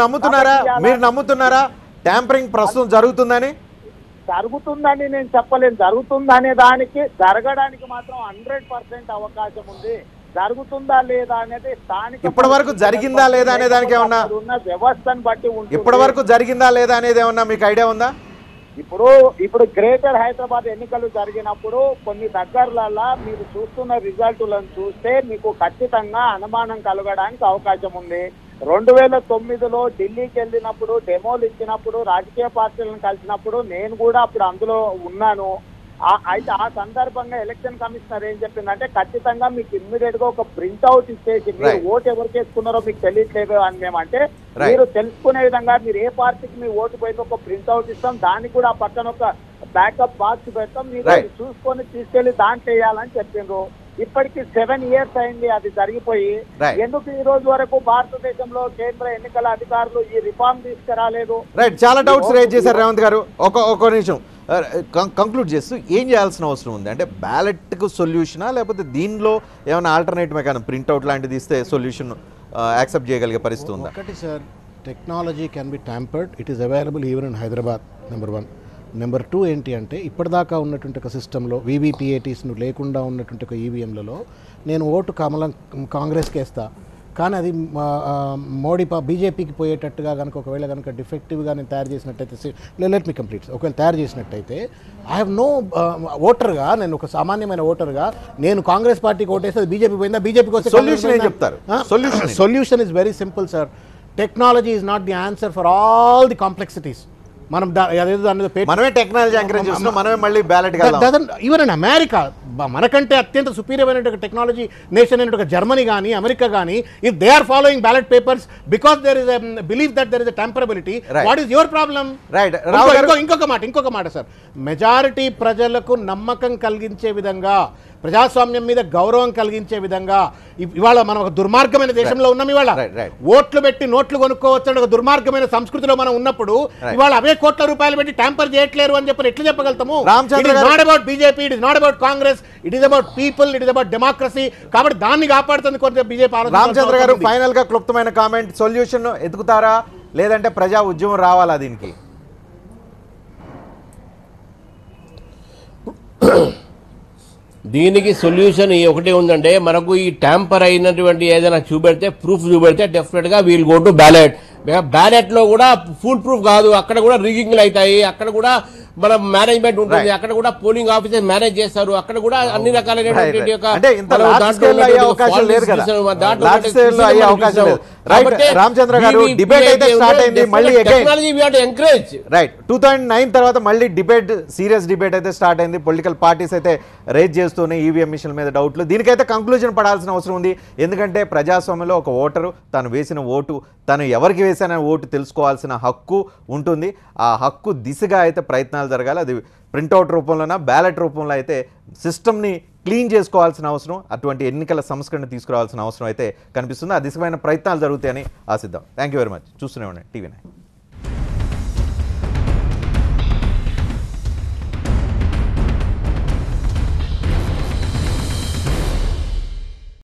నమ్ముతున్నారా ట్యాంపరింగ్ ప్రస్తుతం జరుగుతుందని? జరుగుతుందని నేను చెప్పలేను. జరుగుతుందనే దానికి జరగడానికి మాత్రం 100% అవకాశం ఉంది. జరుగుతుందా లేదా అనేది స్థానిక ఇప్పటి వరకు జరిగిందా లేదా అనే దానికి ఏమన్నా ఉన్న వ్యవస్థను బట్టి ఉంటుంది. ఇప్పటి వరకు జరిగిందా లేదా అనేది ఏమన్నా మీకు ఐడియా ఉందా? ఇప్పుడు గ్రేటర్ హైదరాబాద్ ఎన్నికలు జరిగినప్పుడు కొన్ని దగ్గరలలో మీరు చూస్తున్న రిజల్టులను చూస్తే మీకు ఖచ్చితంగా అనుమానం కలగడానికి అవకాశం ఉంది. 2009లో ఢిల్లీకి వెళ్ళినప్పుడు డెమోలు ఇచ్చినప్పుడు రాజకీయ పార్టీలను కలిసినప్పుడు నేను కూడా అప్పుడు అందులో ఉన్నాను. అయితే ఆ సందర్భంగా ఎలక్షన్ కమిషనర్ ఏం చెప్పిందంటే ఖచ్చితంగా మీకు ఇమ్మీడియట్ గా ఒక ప్రింట్అవుట్ ఇచ్చేసి మీరు ఓటు ఎవరికి వేసుకున్నారో మీకు తెలియట్లేదు అని మేమంటే మీరు తెలుసుకునే విధంగా మీరు ఏ పార్టీకి మీ ఓటు పోయిందో ఒక ప్రింట్అవుట్ ఇస్తాం, దానికి కూడా పక్కన ఒక బ్యాకప్ బాక్స్ పెడతాం, మీరు చూసుకొని తీసుకెళ్లి దాంట్లో వేయాలని చెప్పిండ్రు. ఇప్పటికి 7 years అయింది అది జరిగిపోయి. ఎందుకు ఈ రోజు వరకు భారతదేశంలో కేంద్ర ఎన్నికల అధికారులు ఈ రిఫార్మ్ తీసుకురాలేదు? చాలా డౌట్స్ రేజ్ చేశారు రేవంత్ గారు. ఒక నిమిషం కంక్లూడ్ చేస్తూ ఏం చేయాల్సిన అవసరం ఉంది అంటే బ్యాలెట్కు సొల్యూషనా లేకపోతే దీనిలో ఏమైనా ఆల్టర్నేట్ మెకానిజం ప్రింట్అవుట్ లాంటిది ఇస్తే సొల్యూషన్ యాక్సెప్ట్ చేయగలిగే పరిస్థితి ఉందా? ఒకటి sir, technology can be tampered, it is available even in Hyderabad. Number 1. Number 2 ఏంటి అంటే ఇప్పటిదాకా ఉన్నటువంటి ఒక సిస్టంలో వీవీపీఏటీస్ను లేకుండా ఉన్నటువంటి ఒక ఈవీఎంలలో నేను ఓటు కాంగ్రెస్కి వేస్తా, కానీ అది బీజేపీకి పోయేటట్టుగా కనుక ఒకవేళ కనుక డిఫెక్టివ్గా నేను తయారు చేసినట్టయితే లెట్ మీ కంప్లీట్ ఒకవేళ తయారు చేసినట్టయితే ఐ హ్యావ్ నో ఓటర్గా, నేను ఒక సామాన్యమైన ఓటర్గా నేను కాంగ్రెస్ పార్టీకి ఓటేస్తే బీజేపీ పోయిందా, బీజేపీకి వస్తే సొల్యూషన్ ఏం చెప్తారు? Solution is very simple sir. Technology is not the answer for all the complexities. మనమే టెక్నాలజీ ఎంకరేజ్ చేస్తున్నాం, మనమే మళ్ళీ బ్యాలెట్ ఈవెన్ ఇన్ అమెరికా మనకంటే అత్యంత సుపీరియర్ అయిన టెక్నాలజీ నేషన్ అయిన జర్మనీ కానీ అమెరికా కానీ if they are following ballot papers because there is believe that there is tamperability, what is your problem? ఇంకొక మాట సార్, మెజారిటీ ప్రజలకు నమ్మకం కలిగించే విధంగా, ప్రజాస్వామ్యం మీద గౌరవం కలిగించే విధంగా ఇవాళ మనం ఒక దుర్మార్గమైన దేశంలో ఉన్నాం. ఇవాళ ఓట్లు పెట్టి నోట్లు కొనుక్కోవచ్చు ఒక దుర్మార్గమైన సంస్కృతిలో మనం ఉన్నప్పుడు ఇవాళ అవే కోట్ల రూపాయలు పెట్టి ట్యాంపర్ చేయట్లేరు అని చెప్పి ఎట్లా చెప్పగలుగుతాము? It is not about BJP, it is not about Congress, it is about people, it is about democracy. కాబట్టి దాన్ని కాపాడుతుంది కొంచెం బీజేపీ. రామచంద్ర గారు ఫైనల్ గా క్లుప్తమైన కామెంట్, సొల్యూషన్ ఎదుగుతారా లేదంటే ప్రజా ఉద్యమం రావాలా దీనికి? దీనికి సొల్యూషన్ ఒకటే ఉందంటే మనకు ఈ ట్యాంపర్ అయినటువంటి ఏదైనా చూపెడితే ప్రూఫ్ చూపెడితే డెఫినెట్గా వీల్ గో టు బ్యాలెట్. బ్యాలెట్లో కూడా ఫుల్ ప్రూఫ్ కాదు, అక్కడ కూడా రిగ్గింగ్లు అవుతాయి, అక్కడ కూడా మన మేనేజ్మెంట్ ఉంటుంది, అక్కడ కూడా పోలింగ్ ఆఫీసర్ మేనేజ్ చేస్తారు, అక్కడ కూడా అన్ని రకాలైనటువంటి ఎంకరేజ్. రైట్, 2009 తర్వాత మళ్ళీ డిబేట్, సీరియస్ డిబేట్ అయితే స్టార్ట్ అయింది. పొలిటికల్ పార్టీస్ అయితే రేజ్ చేస్తూనే ఈవీఎం మిషన్ మీద డౌట్లు. దీనికైతే కంక్లూజన్ పడాల్సిన అవసరం ఉంది. ఎందుకంటే ప్రజాస్వామ్యంలో ఒక ఓటరు తను వేసిన ఓటు, తను ఎవరికి వేసిన ఓటు తెలుసుకోవాల్సిన హక్కు ఉంటుంది. ఆ హక్కు దిశగా అయితే ప్రయత్నాలు జరగాలి. అది ప్రింట్అవుట్ రూపంలోనా బ్యాలెట్ రూపంలో అయితే సిస్టమ్ని క్లీన్ చేసుకోవాల్సిన అవసరం, అటువంటి ఎన్నికల సంస్కరణ తీసుకురావాల్సిన అవసరం అయితే కనిపిస్తుంది. ఆ దిశమైన ప్రయత్నాలు జరుగుతాయని ఆశిద్దాం. Thank you very much. చూస్తూనే ఉండండి TV9.